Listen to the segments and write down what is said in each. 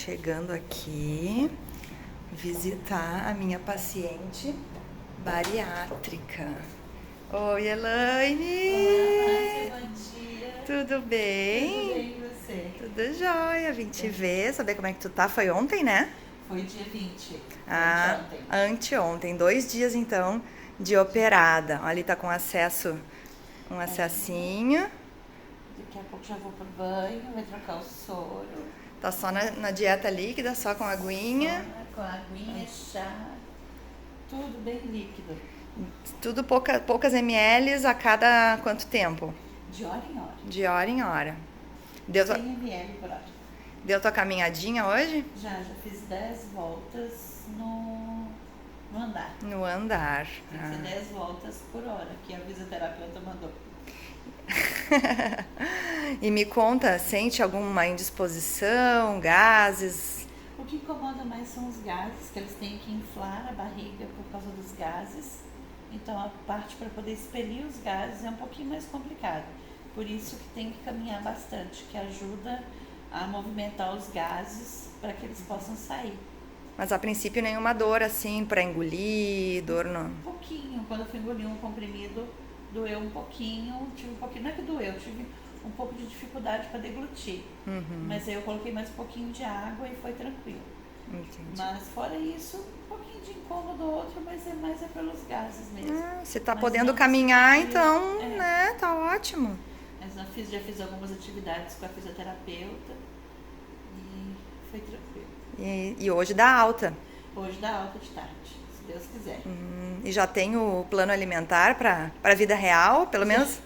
chegando aqui visitar a minha paciente bariátrica. Oi, Elaine! Olá, Márcia, bom dia! Tudo bem? Tudo bem, e você? Tudo jóia, vim te ver, saber como é que tu tá. Foi ontem, né? Foi dia 20, anteontem. Anteontem, 2 dias então de operada. Ali tá com acesso, um acessinho. Daqui a pouco já vou pro banho, vai trocar o soro. Tá só na dieta líquida, só com aguinha. Só com aguinha, chá, tudo bem líquido. Tudo poucas ml a cada quanto tempo? De hora em hora. De hora em hora. 100 ml por hora. Deu tua caminhadinha hoje? Já fiz 10 voltas no andar. No andar. Tem que ser 10 voltas por hora, que a fisioterapeuta mandou. E me conta, sente alguma indisposição, gases? O que incomoda mais são os gases, que eles têm que inflar a barriga por causa dos gases. Então a parte para poder expelir os gases é um pouquinho mais complicada. Por isso que tem que caminhar bastante, que ajuda a movimentar os gases para que eles possam sair. Mas a princípio nenhuma dor assim para engolir, dor no... Um pouquinho, quando eu fui engolir um comprimido, doeu um pouquinho, não é que doeu, tive um pouco de dificuldade para deglutir. Mas aí eu coloquei mais um pouquinho de água e foi tranquilo. Entendi. Mas fora isso, um pouquinho de incômodo ou outro, mas é mais pelos gases mesmo. Você tá Mas podendo não caminhar, senti- então, é. né, tá ótimo. Mas já fiz algumas atividades com a fisioterapeuta e foi tranquilo. E hoje dá alta. Hoje dá alta de tarde, se Deus quiser. E já tem o plano alimentar para a vida real, pelo menos?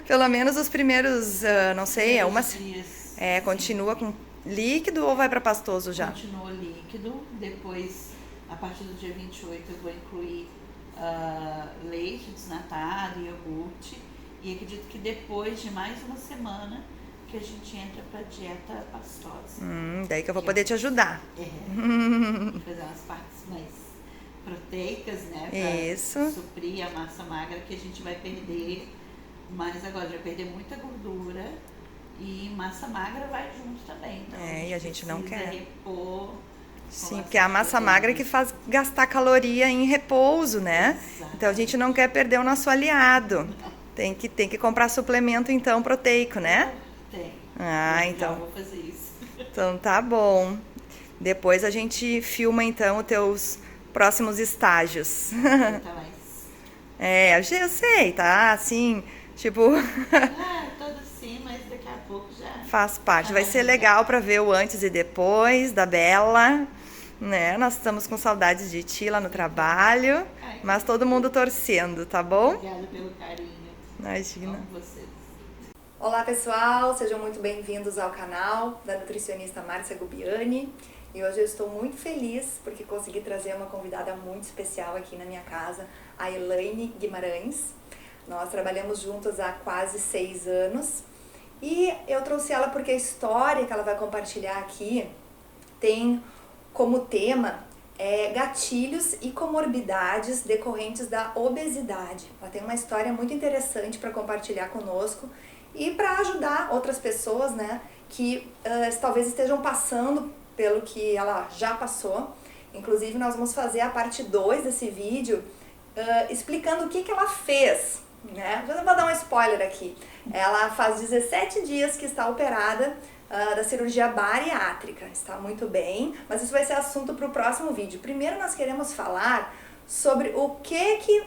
Pelo menos os primeiros, não sei, Dias, continua com líquido ou vai para pastoso já? continua líquido, depois, a partir do dia 28, eu vou incluir leite desnatado, iogurte, e acredito que depois de mais uma semana que a gente entra para dieta pastosa. Daí que eu vou poder te ajudar. Fazer umas partes mais proteicas, né? Pra Isso. suprir a massa magra que a gente vai perder. Mas agora vai perder muita gordura e massa magra vai junto também. Então, E a gente não precisa quer. repor. Sim, porque é a massa magra que faz gastar caloria em repouso, né? Exatamente. Então a gente não quer perder o nosso aliado. Tem que comprar suplemento, então, proteico, né? Tem. Então. Já vou fazer isso. Então tá bom. Depois a gente filma, então, os teus próximos estágios. Tá mais. Eu sei, tá? Assim, tipo, Todo assim, mas daqui a pouco já. faz parte. Vai ser legal pra ver o antes e depois da Bela, né? Nós estamos com saudades de ti lá no trabalho, mas todo mundo torcendo, tá bom? Obrigada pelo carinho. Imagina. Amo vocês. Olá pessoal, sejam muito bem-vindos ao canal da nutricionista Márcia Gubiani. E hoje eu estou muito feliz porque consegui trazer uma convidada muito especial aqui na minha casa, a Elaine Guimarães. Nós trabalhamos juntas há quase 6 anos e eu trouxe ela porque a história que ela vai compartilhar aqui tem como tema gatilhos e comorbidades decorrentes da obesidade. Ela tem uma história muito interessante para compartilhar conosco e para ajudar outras pessoas, né, que talvez estejam passando pelo que ela já passou. Inclusive, nós vamos fazer a parte 2 desse vídeo explicando o que ela fez, né? Já vou dar um spoiler aqui. Ela faz 17 dias que está operada da cirurgia bariátrica. Está muito bem, mas isso vai ser assunto para o próximo vídeo. Primeiro, nós queremos falar sobre o que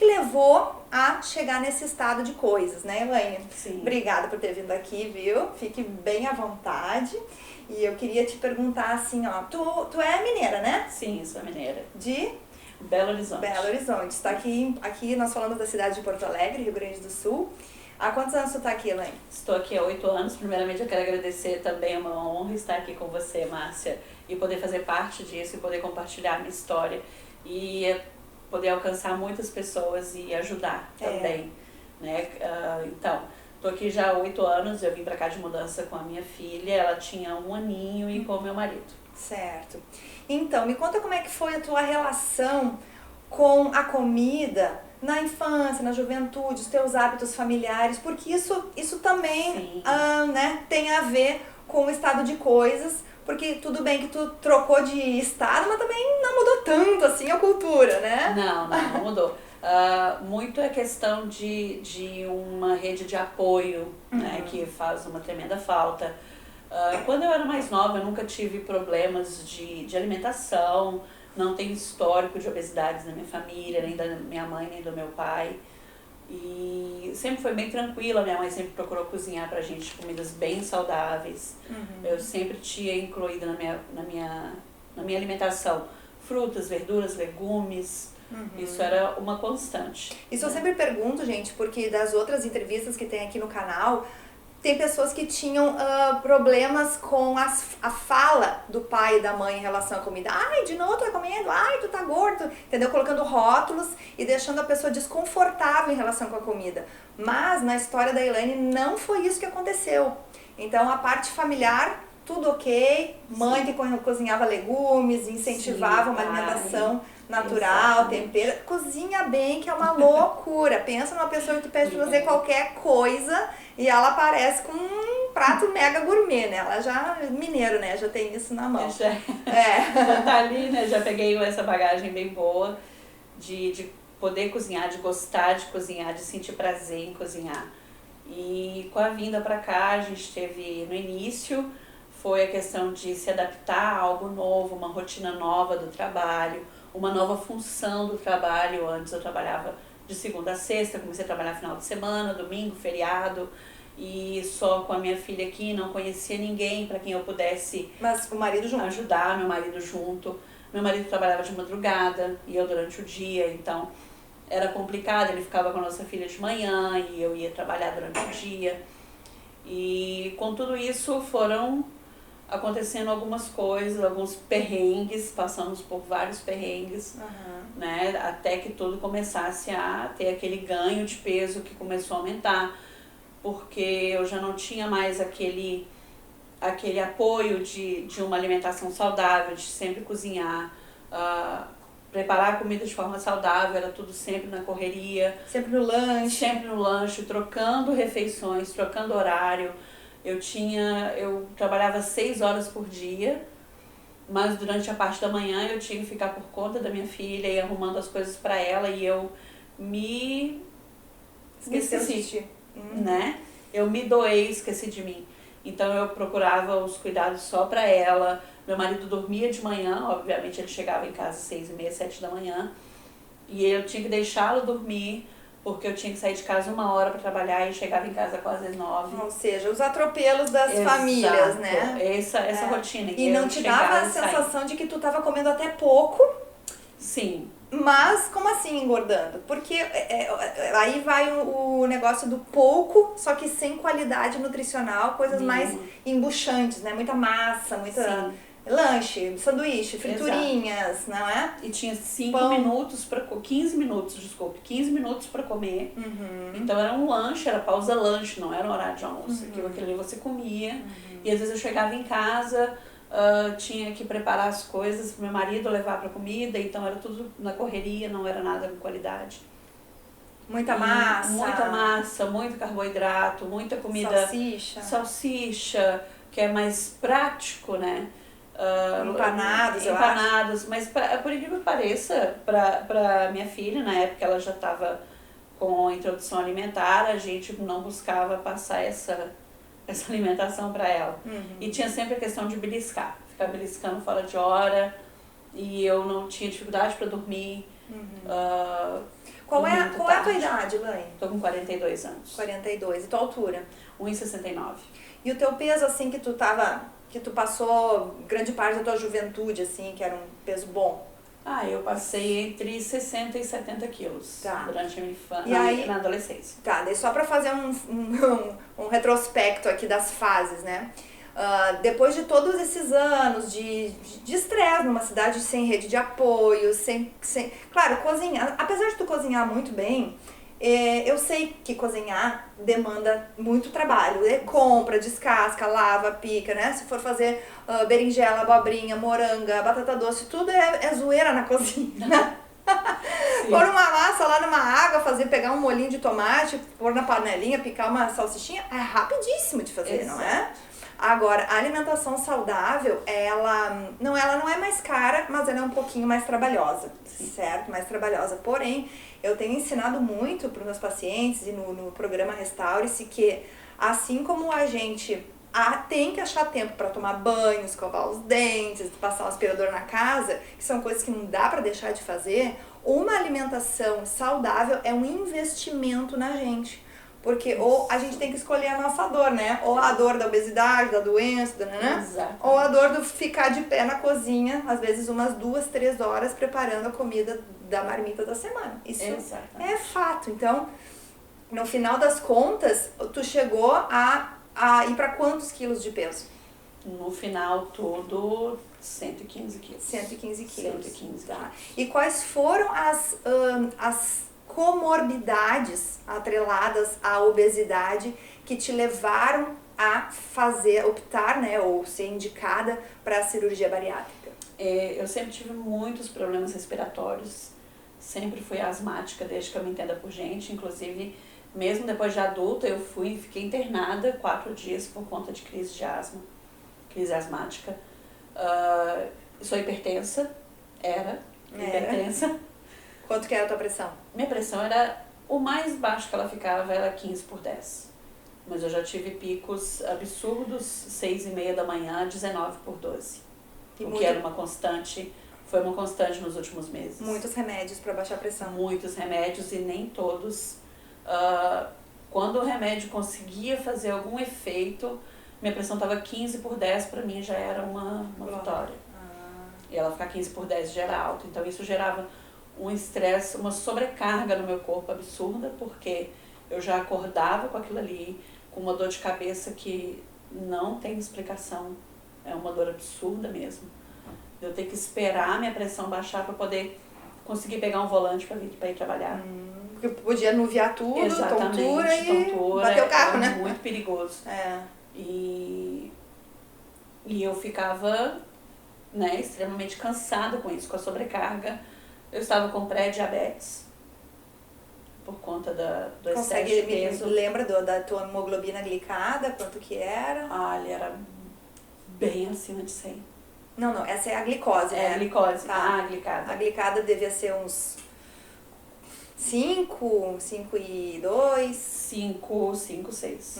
levou a chegar nesse estado de coisas, né, Elaine? Sim. Obrigada por ter vindo aqui, viu? Fique bem à vontade. E eu queria te perguntar assim, ó, tu é mineira, né? Sim, sou mineira. De Belo Horizonte. Belo Horizonte. Está aqui nós falamos da cidade de Porto Alegre, Rio Grande do Sul. Há quantos anos tu tá aqui, Elaine? Estou aqui há 8 anos. Primeiramente, eu quero agradecer também, é uma honra estar aqui com você, Márcia, e poder fazer parte disso, e poder compartilhar minha história, e poder alcançar muitas pessoas e ajudar também, né? Então, estou aqui já há 8 anos, eu vim para cá de mudança com a minha filha, ela tinha 1 aninho, e com o meu marido. Certo. Então, me conta como é que foi a tua relação com a comida na infância, na juventude, os teus hábitos familiares, porque isso também Sim. né, tem a ver com o estado de coisas, Porque tudo bem que tu trocou de estado, mas também não mudou tanto assim a cultura, né? Não mudou. Muito é questão de uma rede de apoio, né, que faz uma tremenda falta. Quando eu era mais nova, eu nunca tive problemas de alimentação, não tenho histórico de obesidades na minha família, nem da minha mãe, nem do meu pai. E sempre foi bem tranquila, minha mãe sempre procurou cozinhar pra gente comidas bem saudáveis. Eu sempre tinha incluído na minha alimentação frutas, verduras, legumes. Isso era uma constante. Isso eu sempre pergunto, gente, porque das outras entrevistas que tem aqui no canal, tem pessoas que tinham problemas com a fala do pai e da mãe em relação à comida. Ai, de novo tu tá comendo? Ai, tu tá gordo. Entendeu? Colocando rótulos e deixando a pessoa desconfortável em relação com a comida. Mas na história da Elaine não foi isso que aconteceu. Então a parte familiar, tudo ok. Mãe que cozinhava legumes, incentivava uma alimentação natural, tempero. Cozinha bem, que é uma loucura. Pensa numa pessoa que tu pede pra fazer qualquer coisa e ela aparece com um prato mega gourmet, né? Ela já, mineiro, né? Já tem isso na mão. Já tá ali, né? Já peguei essa bagagem bem boa de poder cozinhar, de gostar de cozinhar, de sentir prazer em cozinhar. E com a vinda pra cá, a gente teve, no início, foi a questão de se adaptar a algo novo, uma rotina nova do trabalho, uma nova função do trabalho. Antes eu trabalhava de segunda a sexta, comecei a trabalhar final de semana, domingo, feriado, e só com a minha filha aqui, não conhecia ninguém para quem eu pudesse. Mas o marido junto? Ajudar, meu marido junto. Meu marido trabalhava de madrugada e eu durante o dia, então era complicado, ele ficava com a nossa filha de manhã e eu ia trabalhar durante o dia. E com tudo isso foram acontecendo algumas coisas, alguns perrengues, passamos por vários perrengues, né, até que tudo começasse a ter aquele ganho de peso que começou a aumentar, porque eu já não tinha mais aquele apoio de uma alimentação saudável, de sempre cozinhar, preparar a comida de forma saudável, era tudo sempre na correria. Sempre no lanche. Sempre no lanche, trocando refeições, trocando horário. Eu trabalhava 6 horas por dia, mas durante a parte da manhã eu tinha que ficar por conta da minha filha e arrumando as coisas para ela e eu me esqueci, né? Eu me doei, esqueci de mim. Então eu procurava os cuidados só para ela. Meu marido dormia de manhã, obviamente ele chegava em casa às 6h30, 7 da manhã, e eu tinha que deixá-lo dormir, porque eu tinha que sair de casa 1 hora para trabalhar e chegava em casa quase às 9. Ou seja, os atropelos das famílias, né? Essa rotina. E não te dava a sensação de que tu tava comendo até pouco? Sim. Mas como assim engordando? Porque aí vai o negócio do pouco, só que sem qualidade nutricional, coisas mais embuchantes, né? Muita massa, muita... lanche, sanduíche, friturinhas, não é? E tinha 15 minutos para comer. Então era um lanche, era pausa lanche, não era horário de almoço. Aquilo ali você comia. E às vezes eu chegava em casa, tinha que preparar as coisas pro meu marido levar pra comida, então era tudo na correria, não era nada com qualidade. Muita massa, muito carboidrato, muita comida. Salsicha, que é mais prático, né? Empanados, mas por incrível que pareça, pra minha filha, na época ela já estava com a introdução alimentar, a gente não buscava passar essa alimentação para ela. E tinha sempre a questão de beliscar, ficar beliscando fora de hora, e eu não tinha dificuldade para dormir. Qual é a tua idade, Elaine? Tô com 42 anos. 42. E tua altura? 1,69. E o teu peso, assim, que tu passou grande parte da tua juventude, assim, que era um peso bom? Eu passei entre 60 e 70 quilos durante a minha infância, na adolescência. Daí só pra fazer um retrospecto aqui das fases, né? Depois de todos esses anos de estresse numa cidade sem rede de apoio, claro, cozinhar, apesar de tu cozinhar muito bem, eu sei que cozinhar demanda muito trabalho, compra, descasca, lava, pica, né? Se for fazer berinjela, abobrinha, moranga, batata doce, tudo é zoeira na cozinha. Pôr uma massa lá numa água, pegar um molhinho de tomate, pôr na panelinha, picar uma salsichinha, é rapidíssimo de fazer, não é? Agora, a alimentação saudável, ela não é mais cara, mas ela é um pouquinho mais trabalhosa, certo? Mais trabalhosa. Porém, eu tenho ensinado muito para os meus pacientes e no programa Restaure-se que, assim como a gente tem que achar tempo para tomar banho, escovar os dentes, passar um aspirador na casa, que são coisas que não dá para deixar de fazer, uma alimentação saudável é um investimento na gente. Porque ou a gente tem que escolher a nossa dor, né? Ou a dor da obesidade, da doença, ou a dor do ficar de pé na cozinha, às vezes umas 2, 3 horas preparando a comida da marmita da semana. Isso é fato. Então, no final das contas, tu chegou a ir para quantos quilos de peso? No final, tudo 115 quilos. 115 quilos. 115 tá. E quais foram as comorbidades atreladas à obesidade que te levaram a optar, né, ou ser indicada para a cirurgia bariátrica? Eu sempre tive muitos problemas respiratórios, sempre fui asmática desde que eu me entenda por gente, inclusive mesmo depois de adulta eu fiquei internada 4 dias por conta de crise de asma, crise asmática. Sou hipertensa, hipertensa. Quanto que era a tua pressão? Minha pressão era, o mais baixo que ela ficava era 15/10. Mas eu já tive picos absurdos, 6:30 da manhã, 19/12. O que era uma constante, foi uma constante nos últimos meses. Muitos remédios para baixar a pressão. Muitos remédios e nem todos. Quando o remédio conseguia fazer algum efeito, minha pressão estava 15/10, para mim já era uma vitória. E ela ficar 15/10 já era alta, então isso gerava um estresse, uma sobrecarga no meu corpo absurda, porque eu já acordava com aquilo ali, com uma dor de cabeça que não tem explicação, é uma dor absurda mesmo. Eu tenho que esperar a minha pressão baixar para poder conseguir pegar um volante para ir trabalhar. Porque podia anuviar tudo, tontura e bater o carro, né? Muito perigoso. E eu ficava, né, extremamente cansada com isso, com a sobrecarga. Eu estava com pré-diabetes por conta do excesso de peso. Lembra da tua hemoglobina glicada, quanto que era? Ele era bem acima de 100. Não, essa é a glicose, né? É a glicose, tá. A glicada. A glicada devia ser uns 5, 5,2? 5, 6.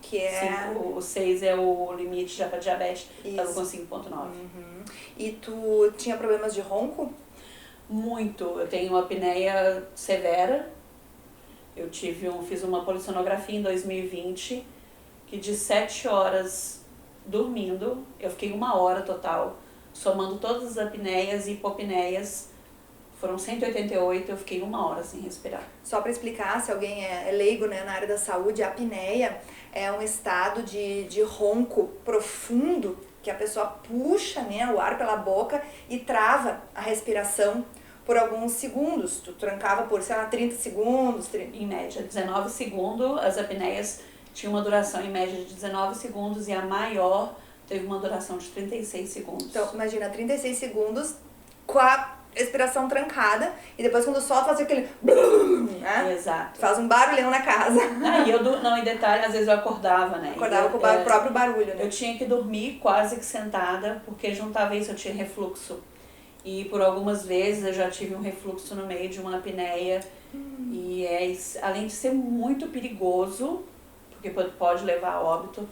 Que é... 5, 6 é o limite já para diabetes, estava com 5,9. E tu tinha problemas de ronco? Muito. Eu tenho uma apneia severa. Eu fiz uma polissonografia em 2020, que de 7 horas dormindo, eu fiquei 1 hora total, somando todas as apneias e hipopneias, foram 188, eu fiquei 1 hora sem respirar. Só para explicar, se alguém é leigo, né, na área da saúde, a apneia é um estado de ronco profundo, que a pessoa puxa, né, o ar pela boca e trava a respiração por alguns segundos. Tu trancava por, 30 segundos. Em média, 19 segundos. As apneias tinham uma duração em média de 19 segundos e a maior teve uma duração de 36 segundos. Então, imagina, 36 segundos com a respiração trancada e depois quando solta faz aquele... né? Exato. Faz um barulhão na casa. Em detalhe, às vezes eu acordava, né? Acordava com o próprio barulho, né? Eu tinha que dormir quase que sentada, porque juntava isso, eu tinha refluxo. E por algumas vezes eu já tive um refluxo no meio de uma apneia. E além de ser muito perigoso, porque pode levar a óbito,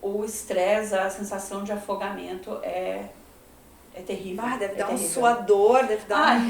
o estresse, a sensação de afogamento é terrível. Deve dar um suador, deve dar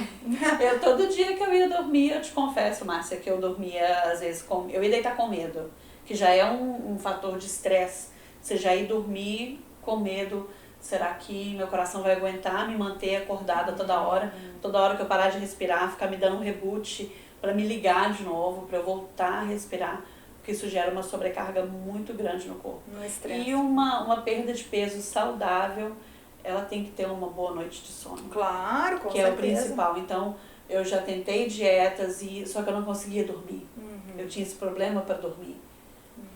todo dia que eu ia dormir, eu te confesso, Márcia, que eu dormia, às vezes, eu ia deitar com medo, que já é um fator de estresse. Você já ir dormir com medo, será que meu coração vai aguentar me manter acordada toda hora? Toda hora que eu parar de respirar, ficar me dando um reboot para me ligar de novo, para eu voltar a respirar, porque isso gera uma sobrecarga muito grande no corpo. Um estresse. E uma perda de peso saudável, ela tem que ter uma boa noite de sono. Claro, com certeza. Que é o principal. Então, eu já tentei dietas, só que eu não conseguia dormir. Eu tinha esse problema para dormir.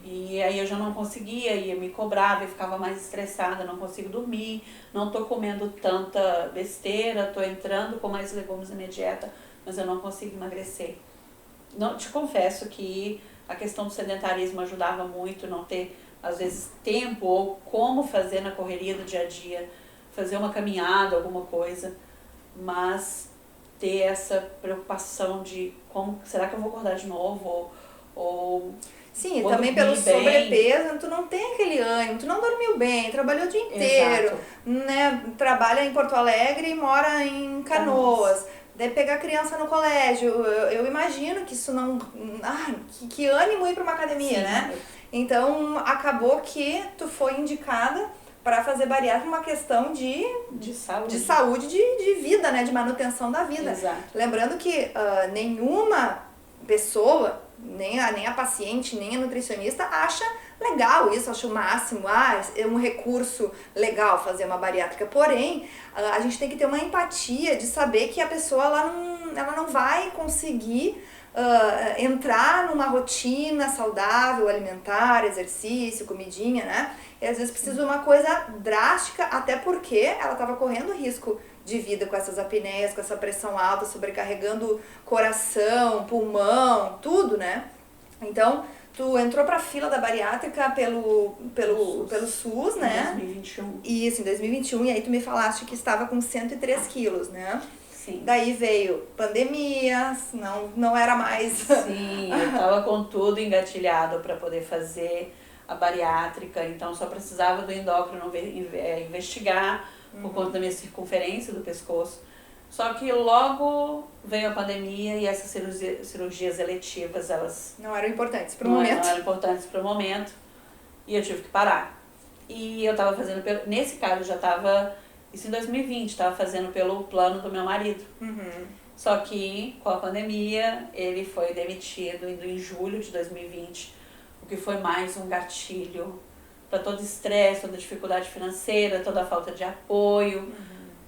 E aí eu já não conseguia, ia me cobrava e ficava mais estressada, não consigo dormir, não tô comendo tanta besteira, tô entrando com mais legumes na minha dieta, mas eu não consigo emagrecer. Não, te confesso que a questão do sedentarismo ajudava muito, não ter às vezes, tempo ou como fazer na correria do dia a dia, fazer uma caminhada, alguma coisa, mas ter essa preocupação de como, será que eu vou acordar de novo? Ou Sim, e vou também pelo dormir bem? sobrepeso, tu não tem aquele ânimo, tu não dormiu bem, trabalhou o dia inteiro, Exato. né? Trabalha em Porto Alegre e mora em Canoas. Daí pegar a criança no colégio, eu imagino que isso não... que ânimo ir para uma academia, Sim. né? Então, acabou que tu foi indicada para fazer bariátrica uma questão De saúde. de saúde, de vida, né? De manutenção da vida. Exato. Lembrando que nenhuma pessoa, nem a paciente, nem a nutricionista acha legal isso, acha o máximo, é um recurso legal fazer uma bariátrica. Porém, a gente tem que ter uma empatia de saber que a pessoa ela não vai conseguir entrar numa rotina saudável, alimentar, exercício, comidinha, né? E às vezes precisa de uma coisa drástica, até porque ela estava correndo risco de vida com essas apneias, com essa pressão alta, sobrecarregando coração, pulmão, tudo, né? Então, tu entrou pra fila da bariátrica pelo SUS, né? Em 2021. Isso, em 2021, e aí tu me falaste que estava com 103 quilos, né? Sim. Daí veio pandemia, não era mais... Sim, eu tava com tudo engatilhado para poder fazer a bariátrica, então só precisava do endócrino investigar por conta da minha circunferência do pescoço. Só que logo veio a pandemia e essas cirurgias eletivas, elas Não eram importantes pro momento. Não eram importantes para o momento e eu tive que parar. E eu tava fazendo, nesse caso eu já tava, isso em 2020, tava fazendo pelo plano do meu marido. Uhum. Só que com a pandemia ele foi demitido em julho de 2020, o que foi mais um gatilho para todo estresse, toda dificuldade financeira, toda a falta de apoio,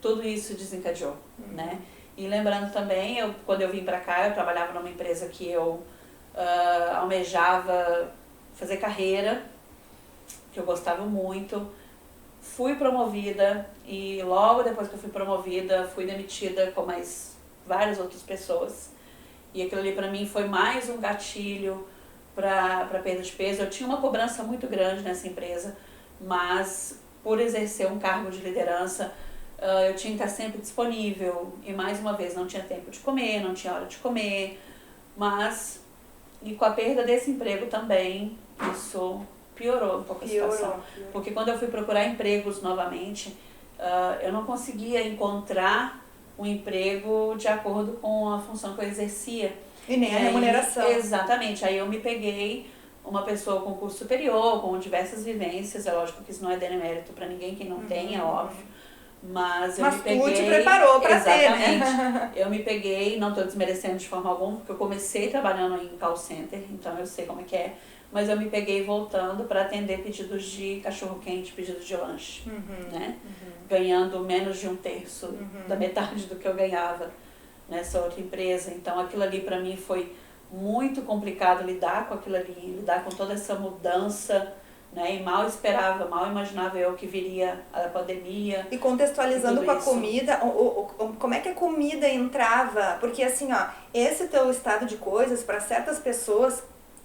tudo isso desencadeou, né? E lembrando também, quando eu vim para cá, eu trabalhava numa empresa que eu almejava fazer carreira, que eu gostava muito, fui promovida e logo depois que eu fui promovida, fui demitida com mais várias outras pessoas. E aquilo ali para mim foi mais um gatilho para perda de peso. Eu tinha uma cobrança muito grande nessa empresa, mas por exercer um cargo de liderança, eu tinha que estar sempre disponível. E mais uma vez, não tinha tempo de comer, não tinha hora de comer. Mas, e com a perda desse emprego também, isso piorou um pouco a situação. Porque quando eu fui procurar empregos novamente, eu não conseguia encontrar um emprego de acordo com a função que eu exercia. E nem a remuneração. Exatamente. Aí eu me peguei uma pessoa com curso superior, com diversas vivências. É lógico que isso não é demérito para ninguém, quem não tem, é óbvio. Mas eu me peguei... tu te preparou para ter, né? Exatamente. Eu me peguei, não estou desmerecendo de forma alguma, porque eu comecei trabalhando em call center, então eu sei como é que é. Mas eu me peguei voltando para atender pedidos de cachorro-quente, pedidos de lanche, né? Ganhando menos de 1/3 da metade do que eu ganhava nessa outra empresa. Então aquilo ali para mim foi muito complicado lidar com aquilo ali, lidar com toda essa mudança, né? E mal imaginava eu que viria a pandemia. E contextualizando com a isso. comida, como é que a comida entrava? Porque assim, ó, esse teu estado de coisas, para certas pessoas,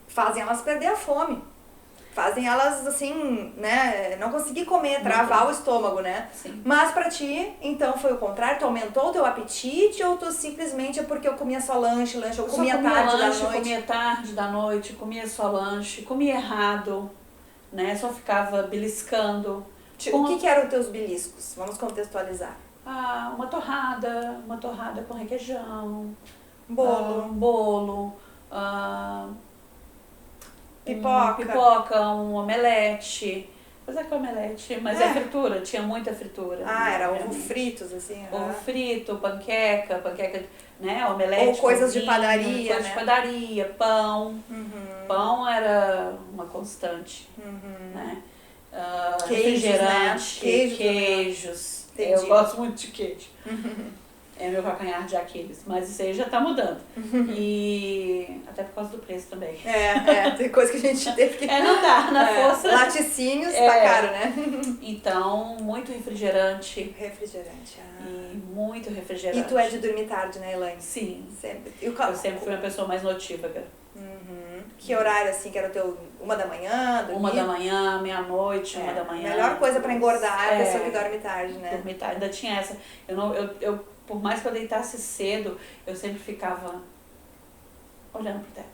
fazem elas perder a fome. Fazem elas, assim, né, não conseguir comer, travar o estômago, né? Sim. Mas pra ti, então, foi o contrário? Tu aumentou o teu apetite ou tu simplesmente é porque eu comia só lanche, eu comia tarde da noite? Comia tarde da noite, comia só lanche, comia errado, né? Só ficava beliscando. O que eram os teus beliscos? Vamos contextualizar. Uma torrada com requeijão, Bolo. Pipoca, um omelete. Mas é que omelete, mas é fritura, tinha muita fritura. Era ovo fritos, assim. Ovo frito, panqueca, né, omelete. Ou coisas de padaria, coisas né? de padaria, pão. Pão era uma constante, né? Refrigerante, queijos. Eu gosto muito de queijo. É meu calcanhar de Aquiles, mas isso aí já tá mudando. E até por causa do preço também. Tem coisa que a gente teve que... não dá, na força. Laticínios, tá caro, né? Então, muito refrigerante. E muito refrigerante. E tu é de dormir tarde, né, Elaine? Sim. Sempre. Eu sempre fui uma pessoa mais notívaga. Que horário, assim, que era o teu... 1 da manhã, dormir? 1 da manhã, meia-noite, 1 da manhã. Melhor coisa pra engordar é a pessoa que É. dorme tarde, né? Dormir tarde. Ainda tinha essa. Por mais que eu deitasse cedo, eu sempre ficava olhando pro teto.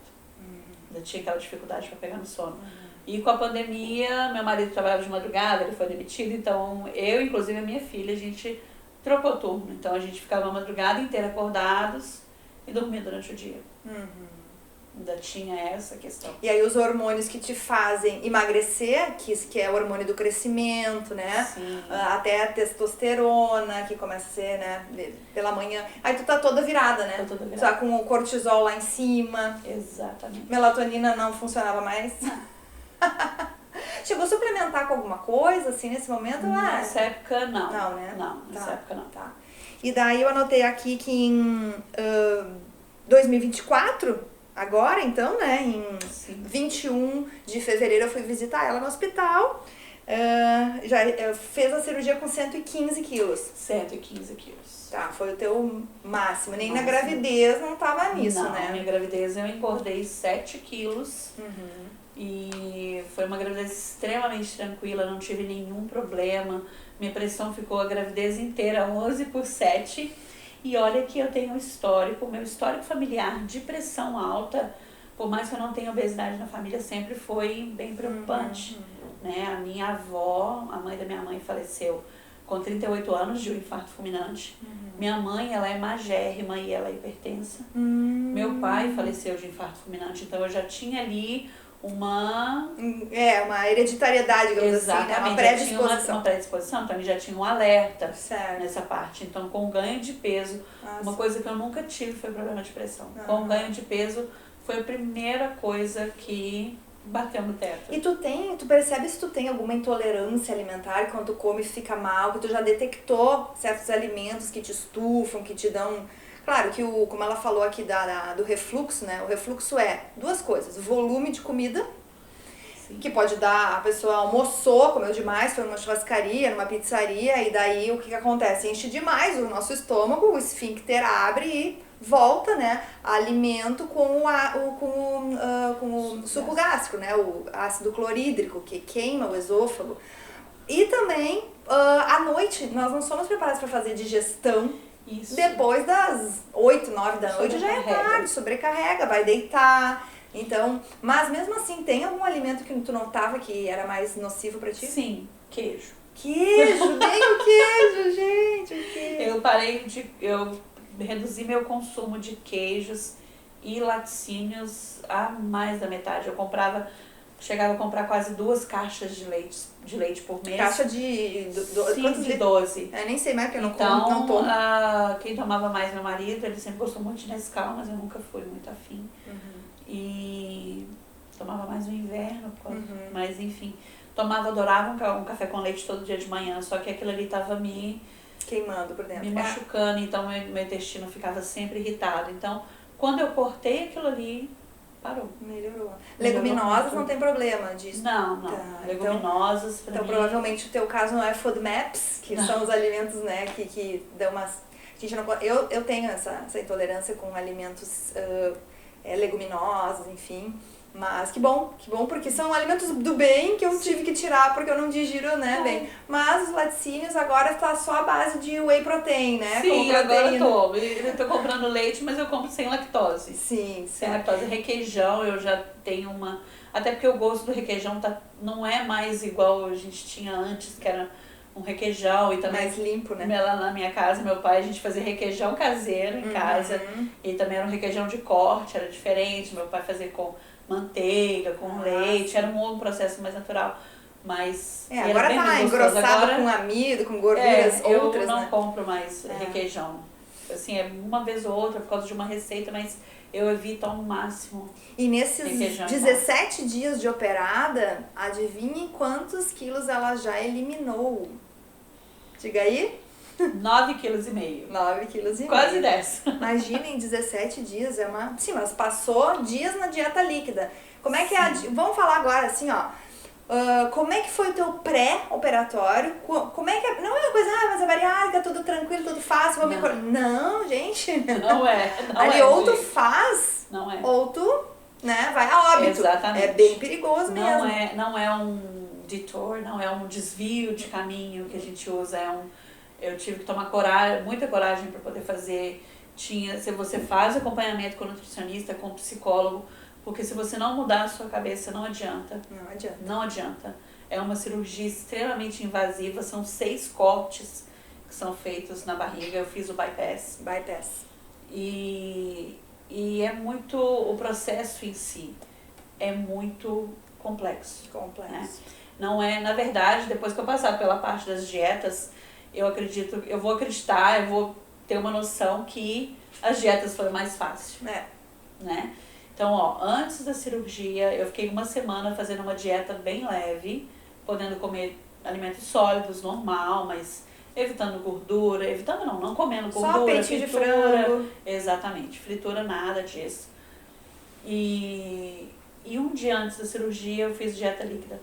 Ainda tinha aquela dificuldade para pegar no sono. E com a pandemia, meu marido trabalhava de madrugada, ele foi demitido, então eu, inclusive a minha filha, a gente trocou turno. Então a gente ficava a madrugada inteira acordados e dormia durante o dia. Ainda tinha essa questão. E aí os hormônios que te fazem emagrecer, que é o hormônio do crescimento, né? Sim. Até a testosterona, que começa a ser, né, pela manhã. Aí tu tá toda virada, né? Tô toda virada. Tu tá com o cortisol lá em cima. Exatamente. Melatonina não funcionava mais. Chegou a suplementar com alguma coisa, assim, nesse momento? Nessa época, não. Não, né? Não, nessa época não. Tá. E daí eu anotei aqui que em 2024, agora então, né, em 21 de fevereiro eu fui visitar ela no hospital. Já fez a cirurgia com 115 quilos. 115 quilos. Tá, foi o teu máximo. Nem na Máximo. gravidez não tava nisso, Não, né? minha gravidez eu engordei 7 quilos. E foi uma gravidez extremamente tranquila, não tive nenhum problema. Minha pressão ficou a gravidez inteira 11/7. E olha que eu tenho um histórico, meu histórico familiar de pressão alta, por mais que eu não tenha obesidade na família, sempre foi bem preocupante. Né? A minha avó, a mãe da minha mãe, faleceu com 38 anos de um infarto fulminante. Minha mãe, ela é magérrima e ela é hipertensa. Meu pai faleceu de infarto fulminante, então eu já tinha ali uma hereditariedade, digamos assim, né? Uma predisposição. Uma predisposição, então ele já tinha um alerta Certo. nessa parte. Então, com o ganho de peso, uma coisa que eu nunca tive foi problema de pressão. Com o ganho de peso, foi a primeira coisa que bateu no teto. E tu percebe se tu tem alguma intolerância alimentar quando tu come e fica mal, que tu já detectou certos alimentos que te estufam, que te dão... Claro que, como ela falou aqui do refluxo, né? O refluxo é duas coisas. Volume de comida, que pode dar... A pessoa almoçou, comeu demais, foi numa churrascaria, numa pizzaria, e daí o que acontece? Enche demais o nosso estômago, o esfíncter abre e volta, né? Alimento com o suco gástrico, né? O ácido clorídrico, que queima o esôfago. E também, à noite, nós não somos preparados para fazer digestão. Isso. Depois das 8, 9 da noite já é tarde, sobrecarrega, vai deitar. Então, mas mesmo assim, tem algum alimento que tu notava que era mais nocivo pra ti? Sim, queijo. Queijo, bem o queijo, gente, o queijo. Eu reduzi meu consumo de queijos e laticínios a mais da metade. Chegava a comprar quase 2 caixas de leite por mês. Caixa de... Quantos de 12. Nem sei mais, porque eu não tomo. Então, quem tomava mais meu marido, ele sempre gostou muito de Nescau, mas eu nunca fui muito afim. E tomava mais no inverno, mas enfim. Adorava um café com leite todo dia de manhã, só que aquilo ali tava me queimando por dentro. Me machucando, então meu intestino ficava sempre irritado. Então, quando eu cortei aquilo ali, parou. Melhorou. Leguminosas não tem problema disso? Não. Tá, leguminosas, então provavelmente o teu caso não é FODMAPs, que são os alimentos, né, que dão umas... A gente não, eu tenho essa intolerância com alimentos leguminosos, enfim. Mas que bom, porque são alimentos do bem que eu tive que tirar porque eu não digiro, né, bem. Mas os laticínios agora tá só a base de whey protein, né? Sim, agora eu tô comprando leite, mas eu compro sem lactose. Sim, sem lactose. Requeijão, eu já tenho uma... Até porque o gosto do requeijão não é mais igual a gente tinha antes, que era um requeijão e também... Mais limpo, né? Lá na minha casa, meu pai, a gente fazia requeijão caseiro em casa. E também era um requeijão de corte, era diferente. Meu pai fazia com manteiga, com leite, era um outro processo mais natural, mas agora tá engrossado agora, com amido, com gorduras outras, eu não né? compro mais requeijão, assim, é uma vez ou outra por causa de uma receita, mas eu evito ao máximo. E nesses 17 dias de operada, adivinhe quantos quilos ela já eliminou? Diga aí. 9,5 kg. 9,5 kg. Quase 10. Imagina, em 17 dias é uma... Sim, mas passou dias na dieta líquida. Como é que vamos falar agora assim, ó. Como é que foi o teu pré-operatório? Como é que não é uma coisa, mas é bariátrica, tudo tranquilo, tudo fácil, não, gente. Não é. Ali ou tu faz, não é. ou tu né, vai a óbito. Exatamente. É bem perigoso mesmo. Não é um detour, não é um desvio de caminho que a gente usa, eu tive que tomar muita coragem para poder fazer. Se você faz acompanhamento com nutricionista, com psicólogo, porque se você não mudar a sua cabeça, não adianta. Não adianta. É uma cirurgia extremamente invasiva, são 6 cortes que são feitos na barriga, eu fiz o bypass. E é muito, o processo em si é muito complexo. Né? Não é, na verdade, depois que eu passar pela parte das dietas, eu vou ter uma noção que as dietas foram mais fáceis. Né? Então, antes da cirurgia, eu fiquei 1 semana fazendo uma dieta bem leve, podendo comer alimentos sólidos, normal, mas evitando gordura, não comendo gordura, só peixe de frango. Exatamente, fritura, nada disso. E um dia antes da cirurgia eu fiz dieta líquida,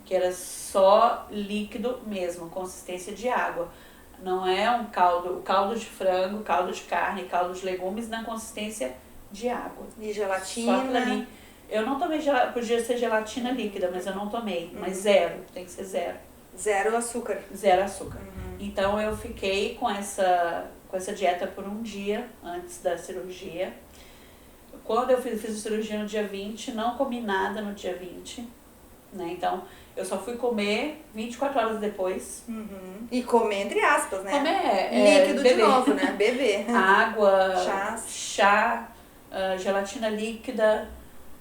que era só líquido mesmo, consistência de água. Não é um caldo de frango, caldo de carne, caldo de legumes na consistência de água. E gelatina. Só ali. Eu não tomei podia ser gelatina líquida, mas eu não tomei. Mas tem que ser zero. Zero açúcar. Zero açúcar. Então eu fiquei com essa dieta por um dia antes da cirurgia. Quando eu fiz a cirurgia no dia 20, não comi nada no dia 20. Né? Então eu só fui comer 24 horas depois. E comer entre aspas, né? Comer líquido de novo, né? Beber. Água, chá, gelatina líquida.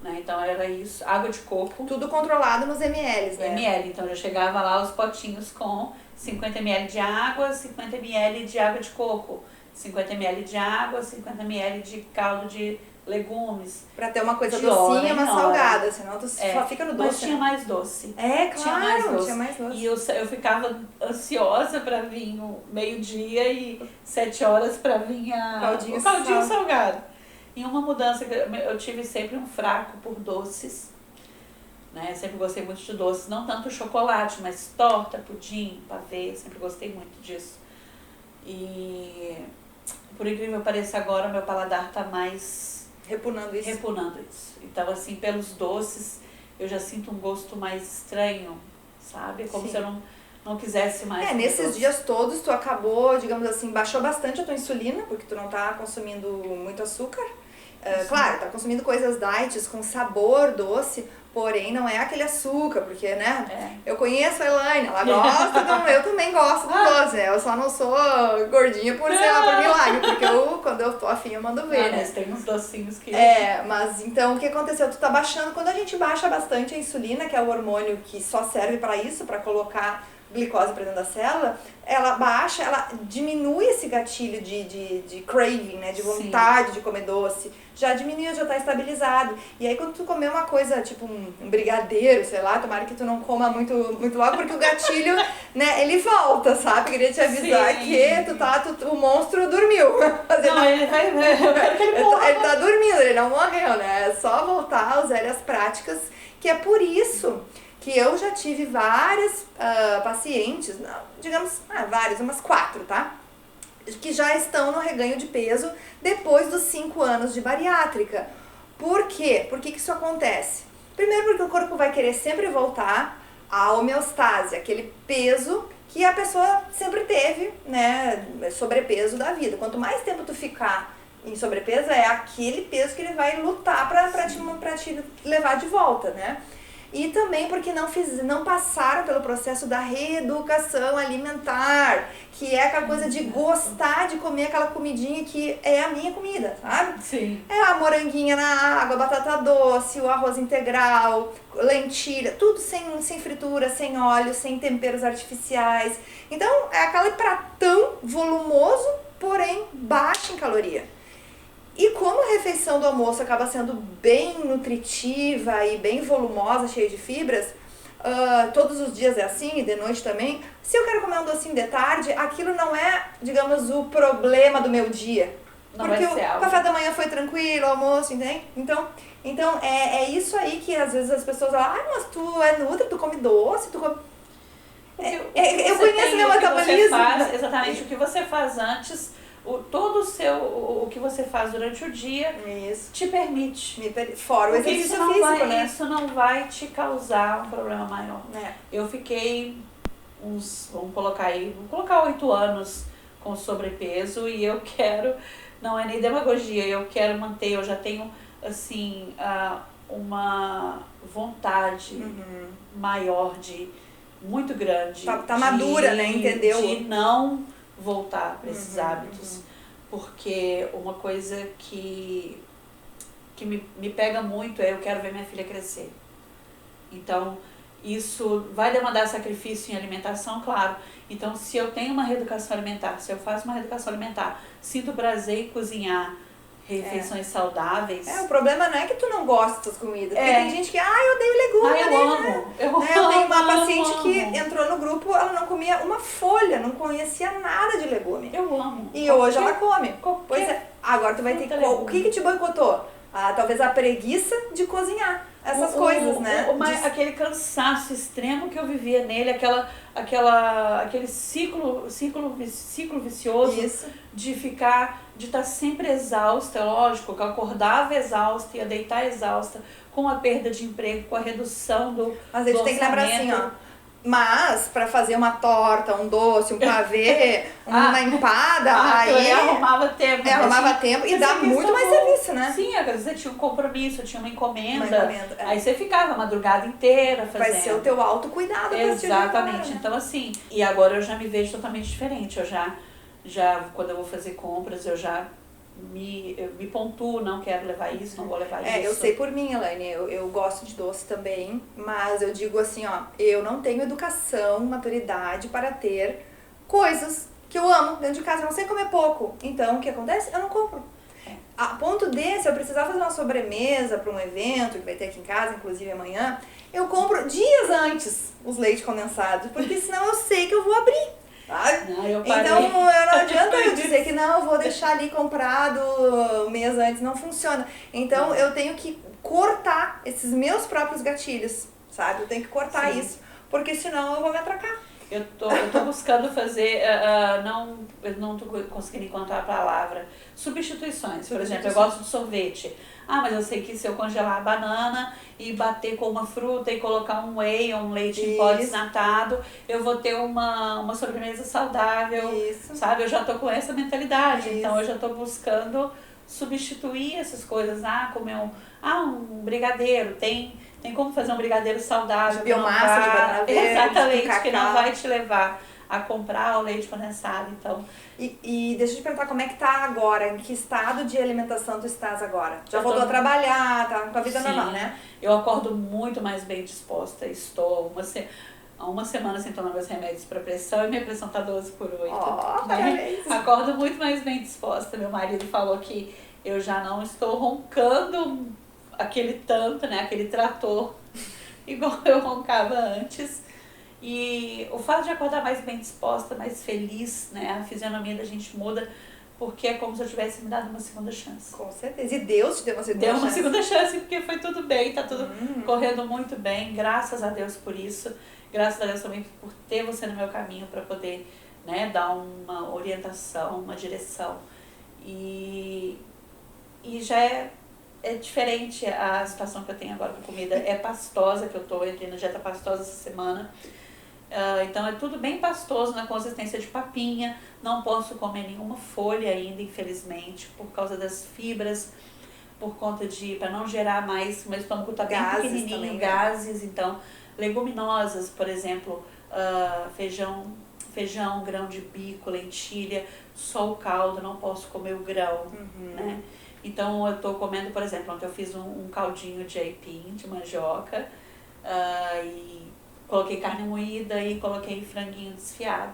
Né? Então era isso, água de coco. Tudo controlado nos ml, né? ml, então já chegava lá os potinhos com 50 ml de água, 50 ml de água de coco, 50 ml de água, 50 ml de caldo de legumes. Pra ter uma coisa docinha, mas salgada, senão tu só fica no doce. Mas tinha mais doce. Claro, tinha mais doce. E eu ficava ansiosa pra vir o meio-dia e 7 horas pra vir o caldinho salgado. E uma mudança, eu tive sempre um fraco por doces, né? Sempre gostei muito de doces, não tanto chocolate, mas torta, pudim, pavê, sempre gostei muito disso. E por incrível que pareça, agora meu paladar tá mais repunando isso. Então, assim, pelos doces, eu já sinto um gosto mais estranho, sabe? Como se eu não quisesse mais. Nesses dias todos tu acabou, digamos assim, baixou bastante a tua insulina, porque tu não tá consumindo muito açúcar. Claro, tá consumindo coisas diet com sabor doce, porém não é aquele açúcar, porque, né? Eu conheço a Elaine, ela gosta, eu também gosto do doce, né? Eu só não sou gordinha por milagre, porque quando eu tô afim eu mando ver, né? Mas tem uns docinhos que... mas então o que aconteceu? Tu tá baixando, quando a gente baixa bastante a insulina, que é o hormônio que só serve pra isso, pra colocar glicose para dentro da célula, ela baixa, ela diminui esse gatilho de craving, né, de vontade de comer doce, já diminuiu, já tá estabilizado. E aí quando tu comer uma coisa, tipo um brigadeiro, sei lá, tomara que tu não coma muito logo, porque o gatilho, né, ele volta, sabe? Queria te avisar que o monstro dormiu. Não, ele tá dormindo, ele não morreu, né? É só voltar às velhas práticas, que é por isso que eu já tive várias pacientes, digamos, várias, umas 4, tá? Que já estão no reganho de peso depois dos 5 anos de bariátrica. Por quê? Por que isso acontece? Primeiro porque o corpo vai querer sempre voltar à homeostase, aquele peso que a pessoa sempre teve, né, sobrepeso da vida. Quanto mais tempo tu ficar em sobrepeso, é aquele peso que ele vai lutar pra te levar de volta, né? E também porque não passaram pelo processo da reeducação alimentar, que é aquela coisa de gostar de comer aquela comidinha que é a minha comida, sabe? Sim. É a moranguinha na água, a batata doce, o arroz integral, lentilha, tudo sem fritura, sem óleo, sem temperos artificiais. Então, é aquele pratão volumoso, porém baixo em caloria. E como a refeição do almoço acaba sendo bem nutritiva e bem volumosa, cheia de fibras, todos os dias é assim, e de noite também, se eu quero comer um docinho de tarde, aquilo não é, digamos, o problema do meu dia. Não porque vai ser o café da manhã foi tranquilo, o almoço, entende? Então é isso aí que às vezes as pessoas falam, mas tu é nutri, tu come doce, tu come... Eu conheço meu metabolismo. Exatamente, o que você faz antes todo o que você faz durante o dia Isso. te permite. Fora o Porque exercício isso não físico, vai, né? Isso não vai te causar um problema maior. É. Eu fiquei vamos colocar 8 anos com sobrepeso e eu quero, não é nem demagogia, eu quero manter, eu já tenho, assim, uma vontade maior muito grande. Tá madura, né? Entendeu? De não voltar para esses hábitos. Porque uma coisa que me pega muito é eu quero ver minha filha crescer. Então, isso vai demandar sacrifício em alimentação, claro. Então, se eu tenho uma reeducação alimentar, se eu faço uma reeducação alimentar, sinto prazer em cozinhar refeições saudáveis. O problema não é que tu não gosta das comidas. Porque tem gente que, eu odeio legume. Eu amo. Eu tenho uma paciente que entrou no grupo, ela não comia uma folha, não conhecia nada de legume. Eu amo. E hoje ela come. Pois é, agora tu vai ter que... O que te boicotou? Talvez a preguiça de cozinhar. Essas coisas, né? Aquele cansaço extremo que eu vivia nele, aquele ciclo vicioso. Isso. De estar sempre exausta, lógico, que eu acordava exausta, ia deitar exausta, com a perda de emprego, com a redução do Mas a gente tem que lembrar assim, mas para fazer uma torta, um doce, um pavê, uma empada, aí arrumava tempo. Arrumava tempo e dá muito mais serviço, né? Sim, às vezes você tinha um compromisso, tinha uma encomenda. Aí você ficava a madrugada inteira fazendo. Vai ser o teu autocuidado. Exatamente. Então assim, e agora eu já me vejo totalmente diferente. Eu já quando eu vou fazer compras, eu já me pontuo, não quero levar isso, não vou levar isso. Eu sei por mim, Elaine, eu gosto de doce também, mas eu digo assim, eu não tenho educação, maturidade para ter coisas que eu amo dentro de casa, eu não sei comer pouco. Então, o que acontece? Eu não compro. A ponto de, se eu precisar fazer uma sobremesa para um evento que vai ter aqui em casa, inclusive amanhã, eu compro dias antes os leites condensados, porque senão eu sei que eu vou abrir. Então não adianta eu dizer que não, eu vou deixar ali comprado um mês antes, não funciona. Então eu tenho que cortar esses meus próprios gatilhos, sabe? Eu tenho que cortar isso, porque senão eu vou me atracar. Eu tô buscando fazer, eu não tô conseguindo encontrar a palavra, substituições. Por exemplo, eu gosto de sorvete. Mas eu sei que se eu congelar a banana e bater com uma fruta e colocar um whey ou um leite em pó desnatado, eu vou ter uma sobremesa saudável, sabe? Eu já tô com essa mentalidade, então eu já tô buscando substituir essas coisas. Comer um brigadeiro, tem como fazer um brigadeiro saudável. De biomassa, de banana verde, exatamente, que não vai te levar a comprar o leite condensado, então... E deixa eu te perguntar, como é que tá agora? Em que estado de alimentação tu estás agora? Já voltou a trabalhar, tá com a vida normal, né? Eu acordo muito mais bem disposta, estou há uma semana sem tomar meus remédios para pressão e minha pressão tá 12/8. Parabéns! Acordo muito mais bem disposta. Meu marido falou que eu já não estou roncando aquele tanto, né? Aquele trator, igual eu roncava antes. E o fato de acordar mais bem disposta, mais feliz, né? A fisionomia da gente muda, porque é como se eu tivesse me dado uma segunda chance. Com certeza. E Deus te deu uma segunda chance. Deu uma segunda chance, porque foi tudo bem, tá tudo correndo muito bem. Graças a Deus por isso. Graças a Deus também por ter você no meu caminho para poder, né, dar uma orientação, uma direção. E já é diferente a situação que eu tenho agora com comida. É pastosa, que eu entrei na dieta pastosa essa semana. Então é tudo bem pastoso, na consistência de papinha. Não posso comer nenhuma folha ainda, infelizmente, por causa das fibras, por conta para não gerar mais, meu estômago tá bem pequenininho, também, gases. Então, leguminosas, por exemplo, feijão, grão de bico, lentilha, só o caldo, não posso comer o grão, né? Então eu tô comendo, por exemplo, ontem eu fiz um caldinho de aipim, de mandioca, e coloquei carne moída e coloquei franguinho desfiado.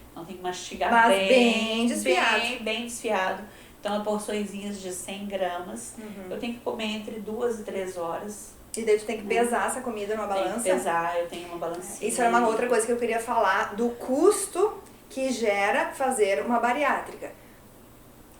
Então tem que mastigar bem desfiado. Bem desfiado. Então, porçõezinhas de 100 gramas. Eu tenho que comer entre 2 e 3 horas. E daí tu tem que pesar essa comida numa balança? Tem que pesar, eu tenho uma balancinha. Isso é uma outra coisa que eu queria falar, do custo que gera fazer uma bariátrica.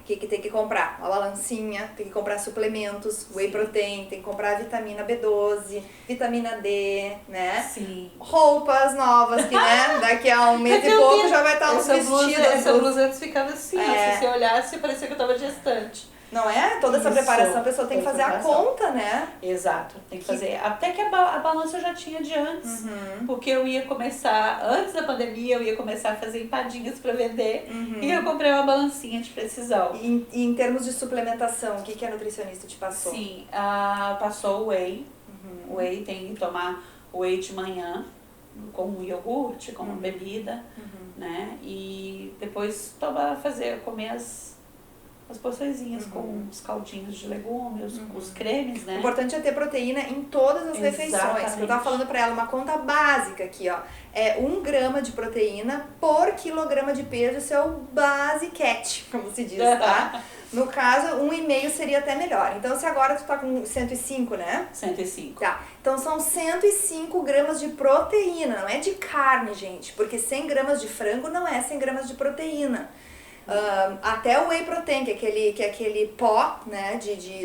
que tem que comprar? Uma balancinha, tem que comprar suplementos, whey protein, tem que comprar vitamina B12, vitamina D, né? Sim. Roupas novas, que né, daqui a um mês e pouco já vai estar uns vestidos. Essa blusa antes ficava assim, É. se você olhasse parecia que eu tava gestante. Não é? Toda essa Isso, preparação a pessoa tem que toda fazer a preparação. conta, né? Exato, tem que fazer. Até que a balança eu já tinha de antes. Porque eu ia começar, antes da pandemia, eu ia começar a fazer empadinhas para vender. E eu comprei uma balancinha de precisão. E em termos de suplementação, o que a nutricionista te passou? Sim, passou o whey. O whey tem que tomar whey de manhã, com um iogurte, com uma bebida, né? E depois comer as porçõezinhas com os caldinhos de legumes, os cremes, né? O importante é ter proteína em todas as refeições. Eu tava falando pra ela, uma conta básica aqui, ó. É 1 grama de proteína por quilograma de peso, isso é o basiquete, como se diz, tá? No caso, 1,5 seria até melhor. Então, se agora tu tá com 105, né? 105. Tá. Então, são 105 gramas de proteína, não é de carne, gente. Porque 100 gramas de frango não é 100 gramas de proteína. Até o whey protein, que é aquele pó, né,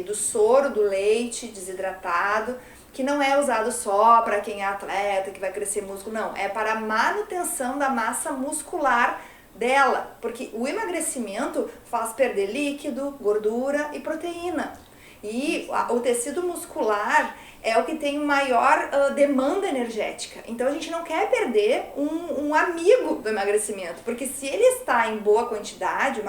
do soro do leite desidratado, que não é usado só para quem é atleta, que vai crescer músculo, não. É para a manutenção da massa muscular dela, porque o emagrecimento faz perder líquido, gordura e proteína. E o tecido muscular é o que tem maior demanda energética. Então a gente não quer perder um amigo do emagrecimento, porque se ele está em boa quantidade,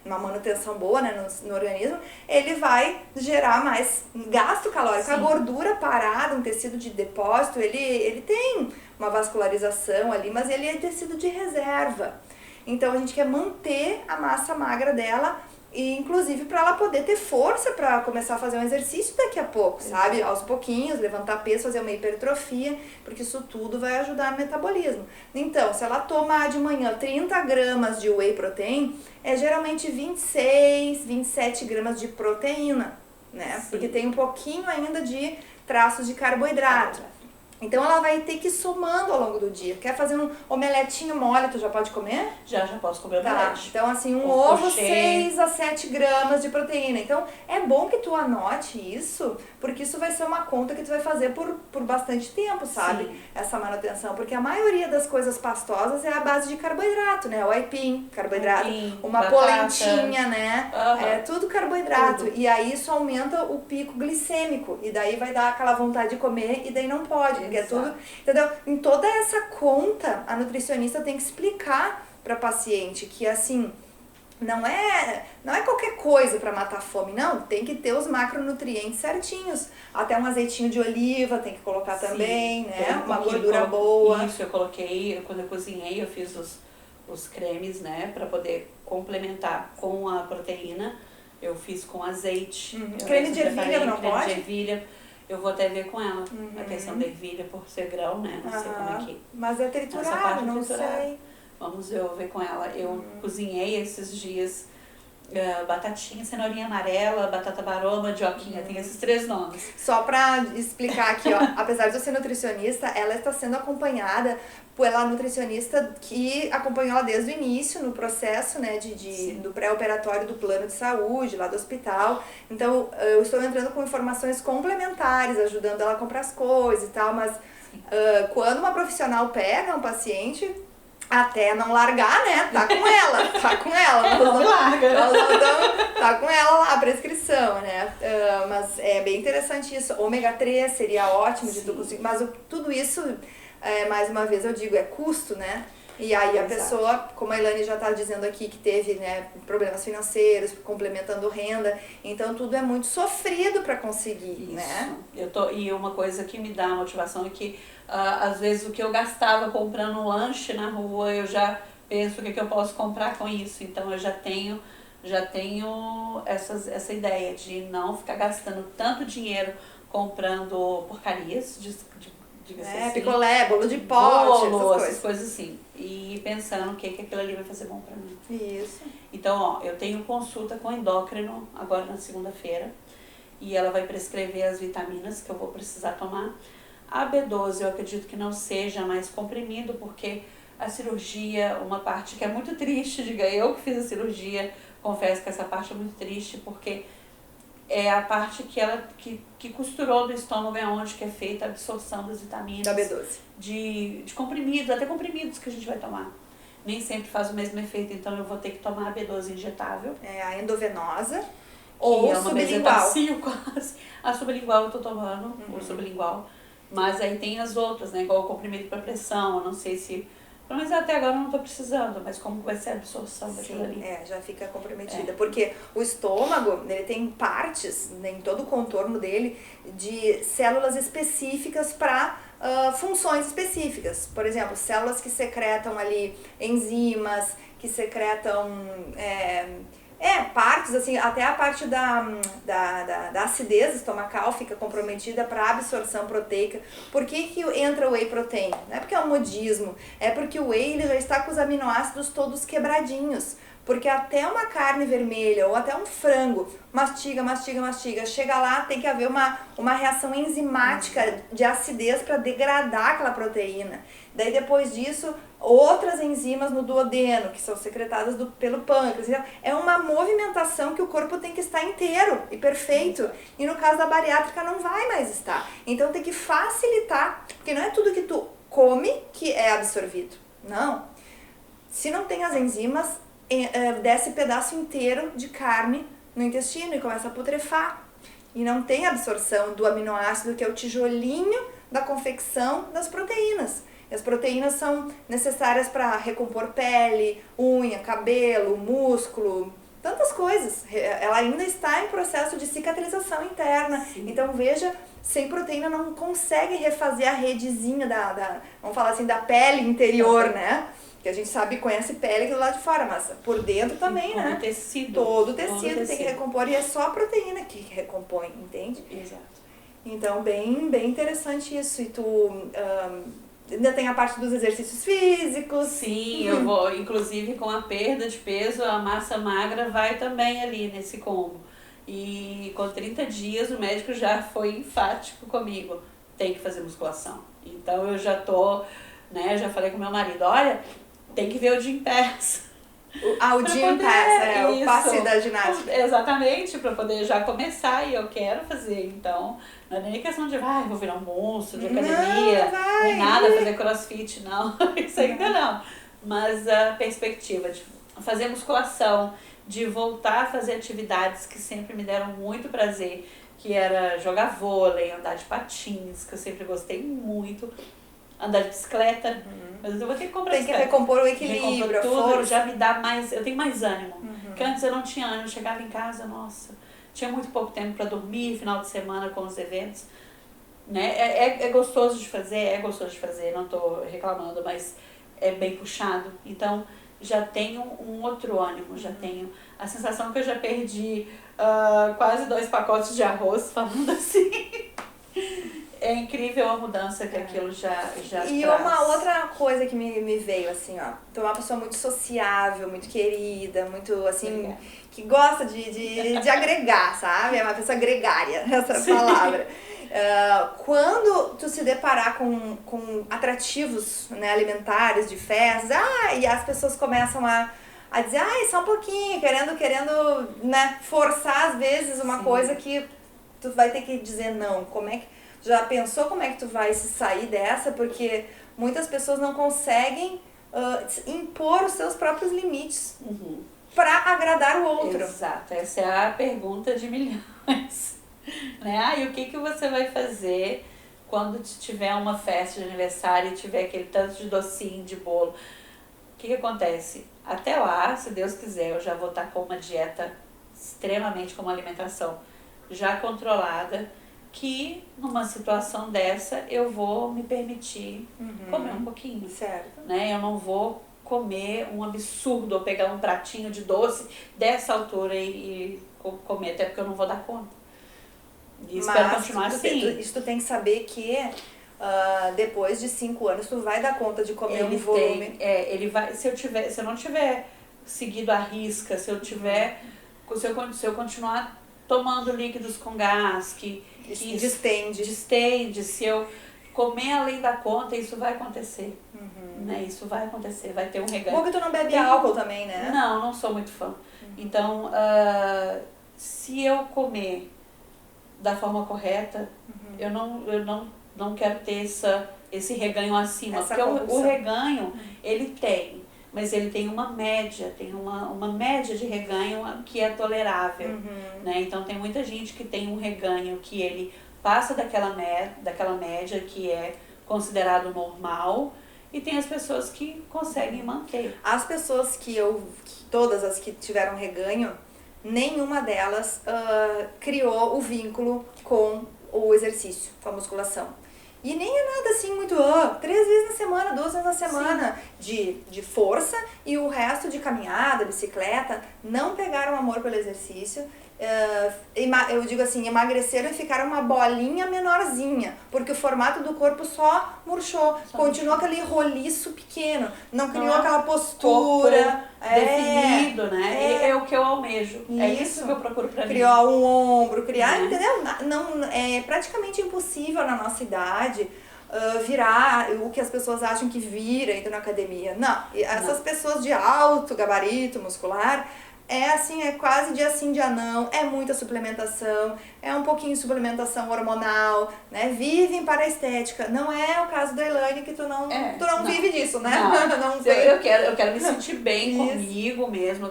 uma manutenção boa, né, no organismo, ele vai gerar mais gasto calórico. Sim. A gordura parada, um tecido de depósito, ele tem uma vascularização ali, mas ele é tecido de reserva. Então a gente quer manter a massa magra dela, e inclusive para ela poder ter força para começar a fazer um exercício daqui a pouco, sabe? Aos pouquinhos, levantar peso, fazer uma hipertrofia, porque isso tudo vai ajudar no metabolismo. Então, se ela tomar de manhã 30 gramas de whey protein, é geralmente 26, 27 gramas de proteína, né? Sim. Porque tem um pouquinho ainda de traços de carboidrato. Então ela vai ter que ir somando ao longo do dia. Quer fazer um omeletinho mole, tu já pode comer? Já posso comer omelete. Então assim, um ovo 6 a 7 gramas de proteína. Então é bom que tu anote isso, porque isso vai ser uma conta que tu vai fazer por bastante tempo, sabe? Sim. Essa manutenção. Porque a maioria das coisas pastosas é a base de carboidrato, né? O aipim, carboidrato. Uma batata, polentinha, né? É tudo carboidrato. Tudo. E aí isso aumenta o pico glicêmico. E daí vai dar aquela vontade de comer e daí não pode. É tudo, entendeu? Em toda essa conta, a nutricionista tem que explicar para paciente que assim, não é qualquer coisa para matar a fome, não, tem que ter os macronutrientes certinhos. Até um azeitinho de oliva tem que colocar. Sim, também, né? Uma gordura boa. Isso, eu coloquei, quando eu cozinhei, eu fiz os cremes, né, para poder complementar com a proteína. Eu fiz com azeite. Creme de ervilha não pode? Creme de ervilha. Eu vou até ver com ela a questão da ervilha por ser grão, né? Não sei como é que... Mas é triturado, não sei. Vamos ver com ela. Eu cozinhei esses dias batatinha, cenourinha amarela, batata barô, mandioquinha, tem esses 3 nomes. Só pra explicar aqui, ó, apesar de eu ser nutricionista, ela está sendo acompanhada pela nutricionista que acompanhou ela desde o início no processo, né, do pré-operatório do plano de saúde, lá do hospital. Então, eu estou entrando com informações complementares, ajudando ela a comprar as coisas e tal, mas quando uma profissional pega um paciente, até não largar, né, tá com ela. Não larga. Tá com ela lá, a prescrição, né, mas é bem interessante isso. Ômega 3 seria ótimo de tu conseguir, mas tudo isso... mais uma vez eu digo, é custo, né? E aí a pessoa, como a Elaine já está dizendo aqui, que teve, né, problemas financeiros, complementando renda, então tudo é muito sofrido para conseguir, isso, né? E uma coisa que me dá motivação é que às vezes o que eu gastava comprando um lanche na rua, eu já penso o que eu posso comprar com isso, então eu já tenho essa ideia de não ficar gastando tanto dinheiro comprando porcarias, assim, picolé, bolo de pote, essas coisas assim. E pensando o que aquilo ali vai fazer bom pra mim. Isso. Então, ó, eu tenho consulta com endócrino agora na segunda-feira. E ela vai prescrever as vitaminas que eu vou precisar tomar. A B12 eu acredito que não seja mais comprimido, porque a cirurgia, uma parte que é muito triste, diga eu que fiz a cirurgia, confesso que essa parte é muito triste, porque é a parte que costurou do estômago, é onde que é feita a absorção das vitaminas. Da B12. De comprimidos, até comprimidos que a gente vai tomar. Nem sempre faz o mesmo efeito, então eu vou ter que tomar a B12 injetável. É a endovenosa Ou ou sublingual. Quase. A sublingual eu tô tomando, o sublingual. Mas aí tem as outras, né? Igual o comprimido para pressão, eu não sei se... Pelo menos até agora eu não tô precisando, mas como vai ser a absorção daquilo ali? Já fica comprometida. Porque o estômago, ele tem partes, né, em todo o contorno dele, de células específicas para funções específicas. Por exemplo, células que secretam ali enzimas, que secretam... partes, assim, até a parte da acidez estomacal fica comprometida para absorção proteica. Por que entra o whey protein? Não é porque é um modismo, é porque o whey ele já está com os aminoácidos todos quebradinhos. Porque até uma carne vermelha ou até um frango, mastiga, chega lá, tem que haver uma reação enzimática de acidez para degradar aquela proteína. Daí depois disso, outras enzimas no duodeno, que são secretadas pelo pâncreas. Então, é uma movimentação que o corpo tem que estar inteiro e perfeito. E no caso da bariátrica não vai mais estar. Então tem que facilitar, porque não é tudo que tu come que é absorvido. Não. Se não tem as enzimas, desce pedaço inteiro de carne no intestino e começa a putrefar. E não tem absorção do aminoácido, que é o tijolinho da confecção das proteínas. E as proteínas são necessárias para recompor pele, unha, cabelo, músculo, tantas coisas. Ela ainda está em processo de cicatrização interna. Sim. Então veja, sem proteína não consegue refazer a redezinha vamos falar assim, da pele interior, né? Que a gente sabe, conhece pele do lado de fora, mas por dentro também, né? Todo tecido tem que recompor, e é só a proteína que recompõe, entende? Exato. Então, bem interessante isso. E tu ainda tem a parte dos exercícios físicos. Sim, eu vou, inclusive com a perda de peso, a massa magra vai também ali nesse combo. E com 30 dias o médico já foi enfático comigo, tem que fazer musculação. Então eu já tô, né, já falei com meu marido, olha, tem que ver o Gym Pass. O Gym Pass, o passe da ginástica. Exatamente, para poder já começar, e eu quero fazer. Então, não é nem questão de, vou virar um monstro de academia, nem nada, fazer crossfit, não. Isso ainda não. Mas a perspectiva de fazer musculação, de voltar a fazer atividades que sempre me deram muito prazer, que era jogar vôlei, andar de patins, que eu sempre gostei muito, andar de bicicleta, mas eu vou ter que comprar bicicleta. Tem que recompor o equilíbrio, tudo, já me dá mais, eu tenho mais ânimo. Porque antes eu não tinha ânimo, eu chegava em casa, nossa, tinha muito pouco tempo para dormir, final de semana com os eventos, né? É gostoso de fazer, não estou reclamando, mas é bem puxado. Então, já tenho um outro ânimo, já tenho a sensação que eu já perdi quase 2 pacotes de arroz, falando assim. É incrível a mudança que aquilo já e traz. Uma outra coisa que me veio, assim, ó, tu é uma pessoa muito sociável, muito querida, muito, assim, que gosta de agregar, sabe? É uma pessoa gregária, essa palavra. Quando tu se deparar com atrativos, né, alimentares, de festas, e as pessoas começam a dizer, só um pouquinho, querendo, né, forçar às vezes uma coisa que tu vai ter que dizer não. Já pensou como é que tu vai se sair dessa? Porque muitas pessoas não conseguem impor os seus próprios limites para agradar o outro. Exato, essa é a pergunta de milhões. Né? E o que você vai fazer quando tiver uma festa de aniversário e tiver aquele tanto de docinho, de bolo? O que acontece? Até lá, se Deus quiser, eu já vou estar com uma dieta extremamente, com uma alimentação já controlada, que numa situação dessa eu vou me permitir comer um pouquinho. Certo. Né? Eu não vou comer um absurdo, ou pegar um pratinho de doce dessa altura e comer, até porque eu não vou dar conta. E espero continuar assim. Isso tu tem que saber que depois de 5 anos tu vai dar conta de comer um volume. Ele vai, se eu não tiver seguido a risca, se eu continuar tomando líquidos com gás, que distende, se eu comer além da conta, isso vai acontecer. Né? Isso vai acontecer, vai ter um reganho. Bom que tu não bebe álcool também, né? Não sou muito fã. Então, se eu comer da forma correta, eu não quero ter esse reganho acima. Essa porque compulsão. o reganho, ele tem, mas ele tem uma média, uma média de reganho que é tolerável. Né? Então, tem muita gente que tem um reganho que ele passa daquela média que é considerado normal, e tem as pessoas que conseguem manter. As pessoas todas as que tiveram reganho, nenhuma delas criou o vínculo com o exercício, com a musculação. E nem é nada assim muito, 3 vezes na semana, 2 vezes na semana de força, e o resto de caminhada, bicicleta, não pegaram amor pelo exercício. Eu digo assim, emagreceram e ficaram uma bolinha menorzinha, porque o formato do corpo só murchou, continuou aquele roliço pequeno, não criou aquela postura definido, né? É o que eu almejo. É isso que eu procuro pra mim. Criou um ombro, entendeu? Não, é praticamente impossível na nossa idade virar o que as pessoas acham que vira indo na academia. Não, essas pessoas de alto gabarito muscular, é quase dia sim, dia não, é muita suplementação, é um pouquinho de suplementação hormonal, né? Vivem para a estética. Não é o caso da Elaine, que tu não vive disso, né? Não. Eu quero me sentir bem comigo mesmo.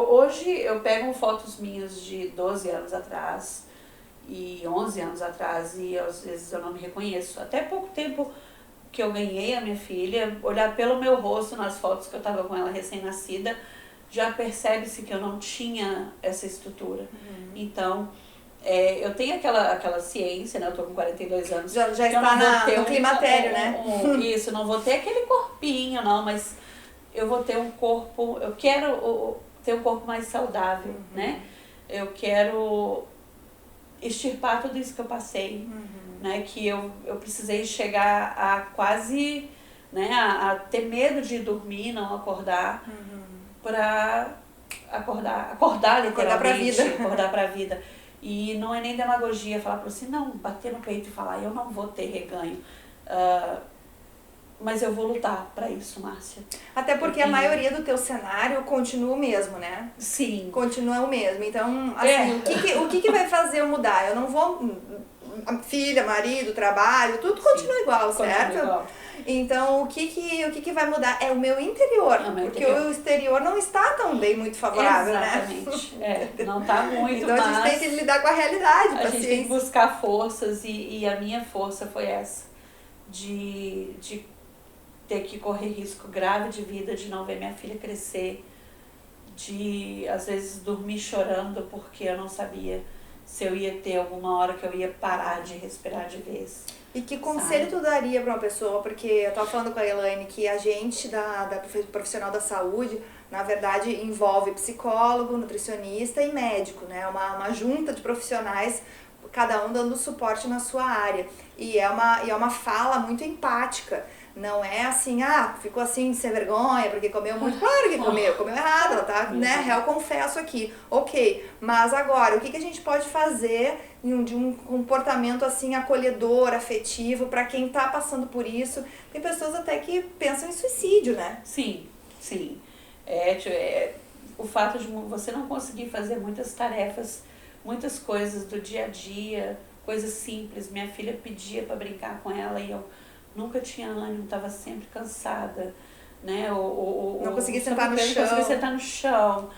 Hoje eu pego fotos minhas de 12 anos atrás e 11 anos atrás, e às vezes eu não me reconheço. Até pouco tempo que eu ganhei a minha filha, olhar pelo meu rosto nas fotos que eu estava com ela recém-nascida, já percebe-se que eu não tinha essa estrutura. Então, eu tenho aquela ciência, né? Eu tô com 42 anos. Já está no climatério, né? Isso, não vou ter aquele corpinho, não, mas eu vou ter um corpo, eu quero ter um corpo mais saudável, né? Eu quero extirpar tudo isso que eu passei. Né, que eu precisei chegar a quase, né, a ter medo de dormir, não acordar, para acordar literalmente, acordar pra vida. E não é nem demagogia falar para você, não, bater no peito e falar, eu não vou ter reganho. Mas eu vou lutar para isso, Márcia. Até porque a maioria do teu cenário continua o mesmo, né? Sim. Continua o mesmo. Então, assim, o que vai fazer eu mudar? Eu não vou... Filha, marido, trabalho, tudo continua igual, certo? Continua igual. Então, o que vai mudar é o meu interior, porque o exterior não está tão bem muito favorável, exatamente, né? Não está muito, então, a gente tem que lidar com a realidade, a gente tem que buscar forças, e a minha força foi essa, de ter que correr risco grave de vida, de não ver minha filha crescer, de, às vezes, dormir chorando porque eu não sabia se eu ia ter alguma hora que eu ia parar de respirar de vez. E que conselho tu daria para uma pessoa? Porque eu estava falando com a Elaine que a gente da profissional da saúde, na verdade, envolve psicólogo, nutricionista e médico, né? Uma junta de profissionais, cada um dando suporte na sua área. E é uma fala muito empática. Não é assim, ficou assim sem vergonha porque comeu muito. Claro que comeu errado, ela tá, né, réu confesso aqui. Ok, mas agora, o que a gente pode fazer de um comportamento assim acolhedor, afetivo, para quem tá passando por isso? Tem pessoas até que pensam em suicídio, né? Sim. O fato de você não conseguir fazer muitas tarefas, muitas coisas do dia a dia, coisas simples. Minha filha pedia para brincar com ela e eu nunca tinha ânimo, estava sempre cansada, né? Não conseguia sentar no chão. Não conseguia sentar no chão,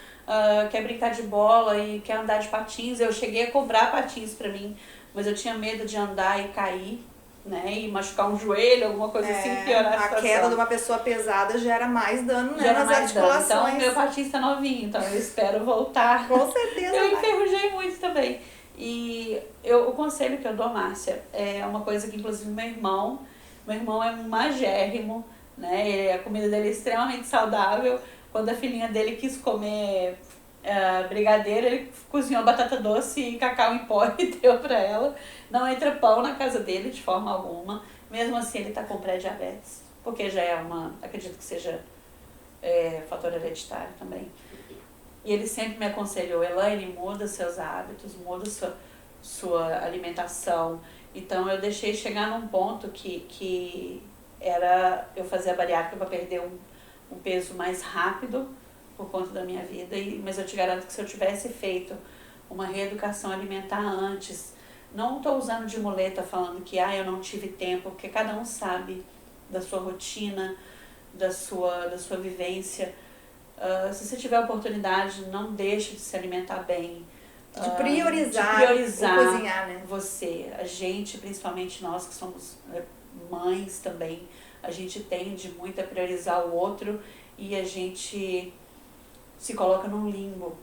quer brincar de bola e quer andar de patins. Eu cheguei a comprar patins para mim, mas eu tinha medo de andar e cair, né? E machucar um joelho, alguma coisa assim, piorar a situação. A queda de uma pessoa pesada gera mais dano, né, nas articulações. Então, meu patins está novinho, então eu espero voltar. Com certeza. Eu enferrujei muito também. E o conselho que eu dou, Márcia, é uma coisa que, inclusive, meu irmão é um magérrimo, né? A comida dele é extremamente saudável. Quando a filhinha dele quis comer brigadeiro, ele cozinhou batata doce e cacau em pó e deu pra ela. Não entra pão na casa dele de forma alguma. Mesmo assim, ele tá com pré-diabetes, porque já é acredito que seja fator hereditário também. E ele sempre me aconselhou, Elaine, muda seus hábitos, muda sua alimentação. Então eu deixei chegar num ponto que era eu fazer a bariátrica para perder um peso mais rápido por conta da minha vida, mas eu te garanto que se eu tivesse feito uma reeducação alimentar antes, não estou usando de muleta falando que eu não tive tempo, porque cada um sabe da sua rotina, da sua vivência. Se você tiver oportunidade, não deixe de se alimentar bem. De priorizar o cozinhar, né? Você, a gente, principalmente nós que somos mães também, a gente tende muito a priorizar o outro e a gente se coloca num limbo.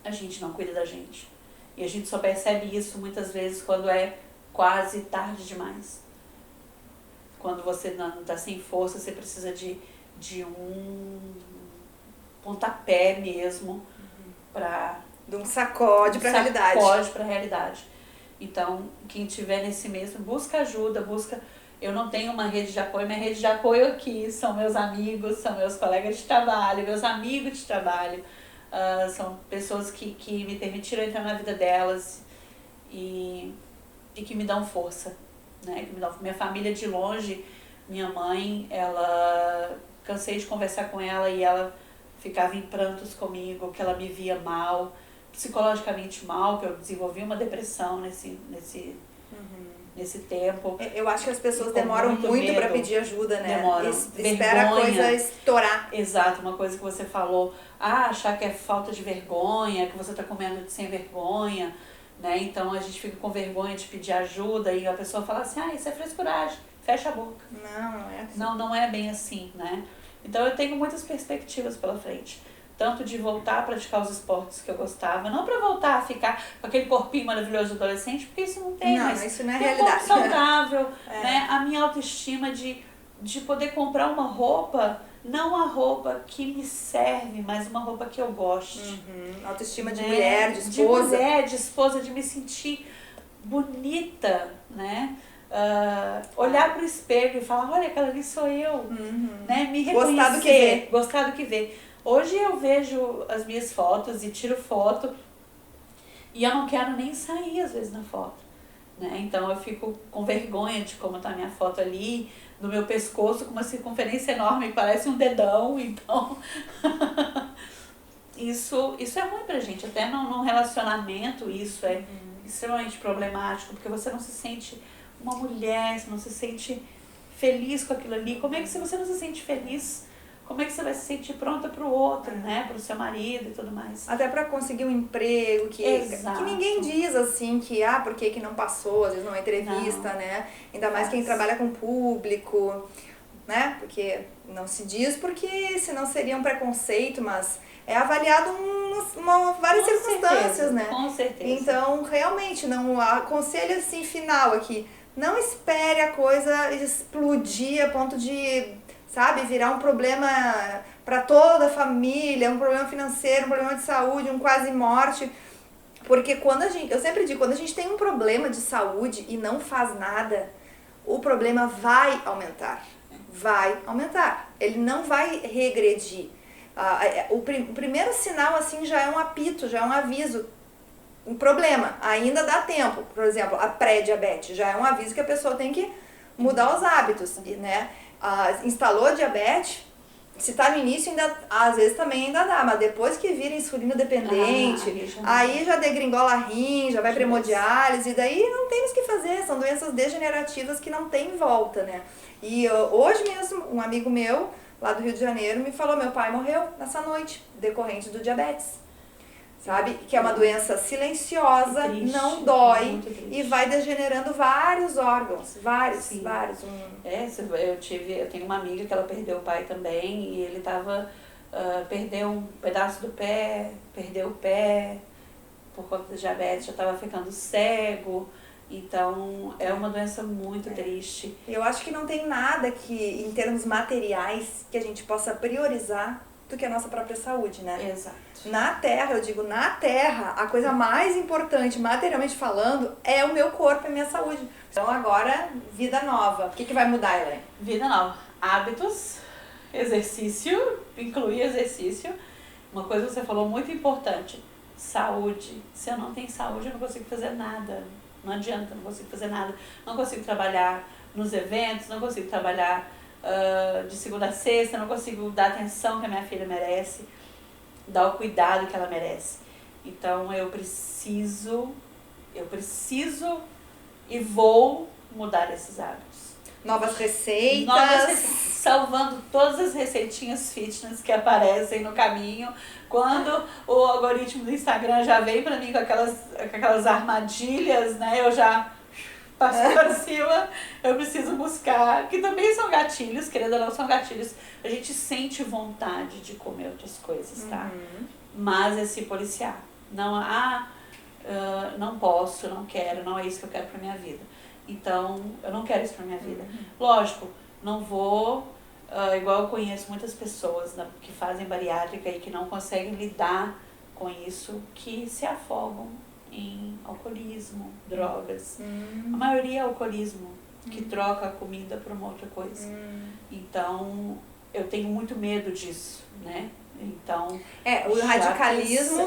A gente não cuida da gente. E a gente só percebe isso muitas vezes quando é quase tarde demais. Quando você não está sem força, você precisa de um pontapé mesmo para... De um sacode para a realidade. Sacode para a realidade. Então, quem estiver nesse mesmo, busca ajuda, Eu não tenho uma rede de apoio, minha rede de apoio aqui são meus amigos, são meus colegas de trabalho, meus amigos de trabalho. São pessoas que me permitiram entrar na vida delas e que me dão força, né? Minha família de longe, minha mãe, cansei de conversar com ela e ela ficava em prantos comigo, que ela me via mal, psicologicamente mal, que eu desenvolvi uma depressão nesse tempo. Eu acho que as pessoas demoram muito para pedir ajuda, né? Demoram. Espera a coisa estourar. Exato, uma coisa que você falou, achar que é falta de vergonha, que você tá comendo sem vergonha, né? Então a gente fica com vergonha de pedir ajuda e a pessoa fala assim, isso é frescuragem, fecha a boca. Não é assim. Não é bem assim, né? Então eu tenho muitas perspectivas pela frente. Tanto de voltar a praticar os esportes que eu gostava, não para voltar a ficar com aquele corpinho maravilhoso de adolescente, porque isso não tem, mas isso não é ter realidade. Um corpo saudável, né? A minha autoestima de poder comprar uma roupa, não a roupa que me serve, mas uma roupa que eu goste. Autoestima de mulher, de esposa. De mulher, de esposa, de me sentir bonita, né? Olhar pro espelho e falar, olha, aquela ali sou eu, né? Me reconhecer, gostar do que vê. Hoje eu vejo as minhas fotos e tiro foto e eu não quero nem sair às vezes na foto, né? Então eu fico com vergonha de como tá a minha foto ali, no meu pescoço com uma circunferência enorme que parece um dedão, então isso é ruim pra gente, até num relacionamento isso é extremamente problemático, porque você não se sente uma mulher, você não se sente feliz com aquilo ali. Como é que se você não se sente feliz, como é que você vai se sentir pronta pro outro, né? Pro seu marido e tudo mais. Até para conseguir um emprego que ninguém diz assim que, por que não passou, às vezes numa entrevista, né? Ainda mais quem trabalha com público, né? Porque não se diz porque senão seria um preconceito, mas é avaliado várias circunstâncias, né? Com certeza. Então, realmente, não aconselho assim final aqui, não espere a coisa explodir a ponto de, sabe, virar um problema para toda a família, um problema financeiro, um problema de saúde, um quase morte. Porque eu sempre digo, quando a gente tem um problema de saúde e não faz nada, o problema vai aumentar. Vai aumentar. Ele não vai regredir. O primeiro sinal assim já é um apito, já é um aviso. Um problema, ainda dá tempo. Por exemplo, a pré-diabetes já é um aviso que a pessoa tem que mudar os hábitos, né? Instalou diabetes, se tá no início, às vezes também ainda dá, mas depois que vira insulina dependente, aí já degringola rim, já vai pra hemodiálise, e daí não tem mais o que fazer, são doenças degenerativas que não tem volta, né? E hoje mesmo, um amigo meu, lá do Rio de Janeiro, me falou, meu pai morreu nessa noite, decorrente do diabetes. Sabe? Que é uma doença silenciosa, triste, não dói e vai degenerando vários órgãos, vários. Eu tenho uma amiga que ela perdeu o pai também e ele perdeu um pedaço do pé, perdeu o pé por conta do diabetes, já estava ficando cego. Então, é uma doença muito triste. Eu acho que não tem nada que, em termos materiais, que a gente possa priorizar do que a nossa própria saúde, né? Exato. Na Terra, eu digo, na Terra, a coisa mais importante, materialmente falando, é o meu corpo e a minha saúde. Então agora, vida nova. O que vai mudar, Elaine? Vida nova. Hábitos, exercício, incluir exercício. Uma coisa que você falou muito importante, saúde. Se eu não tenho saúde, eu não consigo fazer nada. Não adianta, não consigo fazer nada. Não consigo trabalhar nos eventos, não consigo trabalhar de segunda a sexta, não consigo dar a atenção que a minha filha merece, dar o cuidado que ela merece. Então eu preciso e vou mudar esses hábitos. Novas receitas. Salvando todas as receitinhas fitness que aparecem no caminho. Quando o algoritmo do Instagram já vem pra mim com aquelas armadilhas, né? Eu já passo pra cima. Eu preciso buscar, que também são gatilhos, querendo ou não, são gatilhos. A gente sente vontade de comer outras coisas, tá? Mas é se policiar. Não, não posso, não quero, não é isso que eu quero pra minha vida. Então, eu não quero isso pra minha vida. Lógico, não vou, igual eu conheço muitas pessoas que fazem bariátrica e que não conseguem lidar com isso, que se afogam em alcoolismo, drogas. A maioria é alcoolismo, que troca a comida por uma outra coisa. Então, eu tenho muito medo disso, né? Então, o radicalismo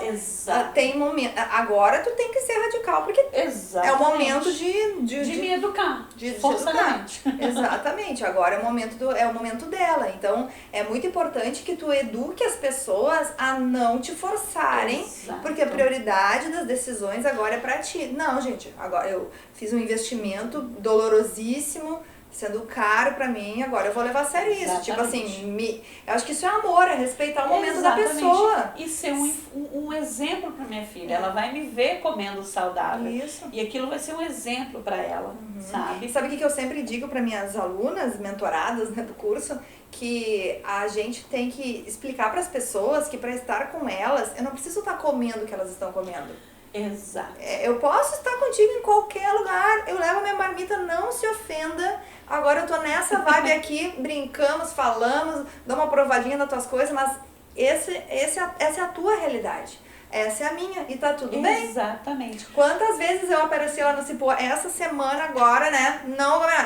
tem momento. Agora tu tem que ser radical, porque é o momento de me educar. Forçadamente. Exatamente. Agora é o momento dela. Então, é muito importante que tu eduque as pessoas a não te forçarem, porque a prioridade das decisões agora é pra ti. Não, gente, agora eu fiz um investimento dolorosíssimo, sendo caro pra mim, agora eu vou levar a sério isso. Tipo assim, eu acho que isso é amor, é respeitar o momento da pessoa. E ser um exemplo pra minha filha. Ela vai me ver comendo saudável. Isso. E aquilo vai ser um exemplo pra ela, sabe? E sabe o que eu sempre digo para minhas alunas, mentoradas, né, do curso? Que a gente tem que explicar para as pessoas que para estar com elas, eu não preciso estar comendo o que elas estão comendo. Exato. Eu posso estar contigo em qualquer lugar, eu levo a minha marmita, não se ofenda. Agora eu tô nessa vibe aqui, brincamos, falamos, dou uma provadinha nas tuas coisas, mas essa é a tua realidade. Essa é a minha e tá tudo bem. Exatamente. Quantas vezes eu apareci lá no Cipó essa semana agora, né?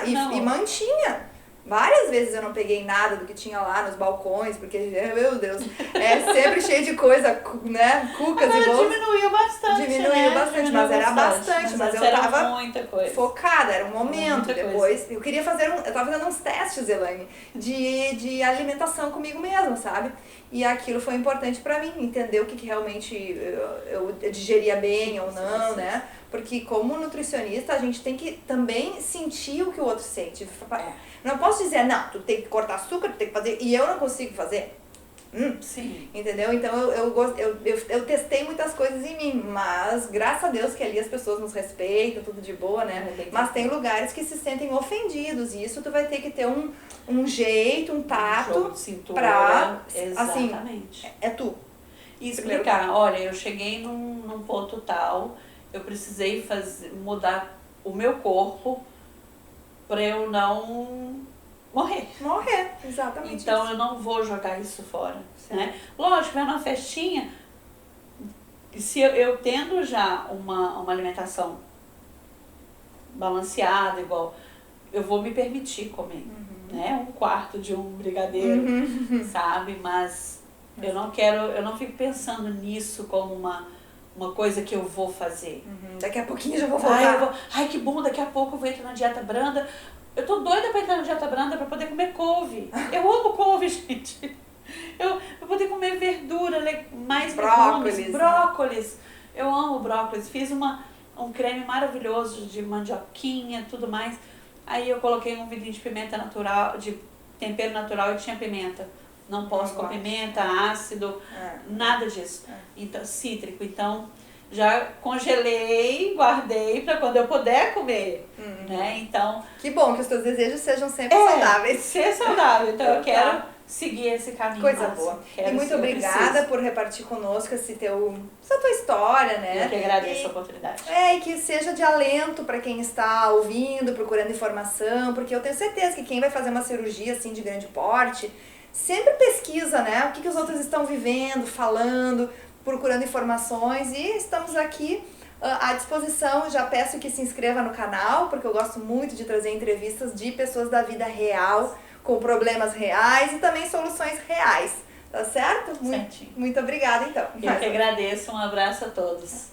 E mantinha. Várias vezes eu não peguei nada do que tinha lá nos balcões, porque, meu Deus, é sempre cheio de coisa, né? Cucas e bolsas. Diminuiu bastante, mas era bastante. Mas eu tava muita coisa. focada, era um momento. Muita Depois, coisa. eu queria eu tava fazendo uns testes, Elaine, de alimentação comigo mesma, sabe? E aquilo foi importante pra mim, entender o que realmente eu digeria bem ou não, né? Porque como nutricionista, a gente tem que também sentir o que o outro sente. Não posso dizer, não, tu tem que cortar açúcar, tu tem que fazer, e eu não consigo fazer. Sim. Entendeu? Então eu testei muitas coisas em mim, mas graças a Deus que ali as pessoas nos respeitam, tudo de boa, né? Mas tem lugares que se sentem ofendidos, e isso tu vai ter que ter um jeito, um tato jogo de cintura, pra, exatamente. Assim, é tu. E explicar, olha, eu cheguei num ponto tal, eu precisei mudar o meu corpo pra eu não morrer. Exatamente. Então isso. eu não vou jogar isso fora, né? Lógico, vai numa festinha, se eu tendo já uma alimentação balanceada, igual, eu vou me permitir comer, né? 1/4 de um brigadeiro, sabe? Mas eu não fico pensando nisso como uma coisa que eu vou fazer. Daqui a pouquinho já vou voltar. Ai, que bom, daqui a pouco eu vou entrar na dieta branda. Eu tô doida pra entrar na dieta branda pra poder comer couve. Eu amo couve, gente. Eu poder comer verdura, mais brócolis. Eu amo brócolis. Fiz um creme maravilhoso de mandioquinha, tudo mais. Aí eu coloquei um vidrinho de pimenta natural, de tempero natural e tinha pimenta. Não posso com pimenta, ácido, nada disso. Então, cítrico. Então, já congelei, guardei para quando eu puder comer, né? Então... Que bom que os teus desejos sejam sempre saudáveis. Ser saudável. Então, eu quero seguir esse caminho. Coisa boa. E muito obrigada por repartir conosco essa tua história, né? Eu que agradeço a oportunidade. E que seja de alento para quem está ouvindo, procurando informação, porque eu tenho certeza que quem vai fazer uma cirurgia assim de grande porte sempre pesquisa, né? O que os outros estão vivendo, falando, procurando informações, e estamos aqui à disposição. Já peço que se inscreva no canal, porque eu gosto muito de trazer entrevistas de pessoas da vida real, com problemas reais e também soluções reais. Tá certo? Certinho. Muito obrigada, então. Eu que agradeço. Um abraço a todos.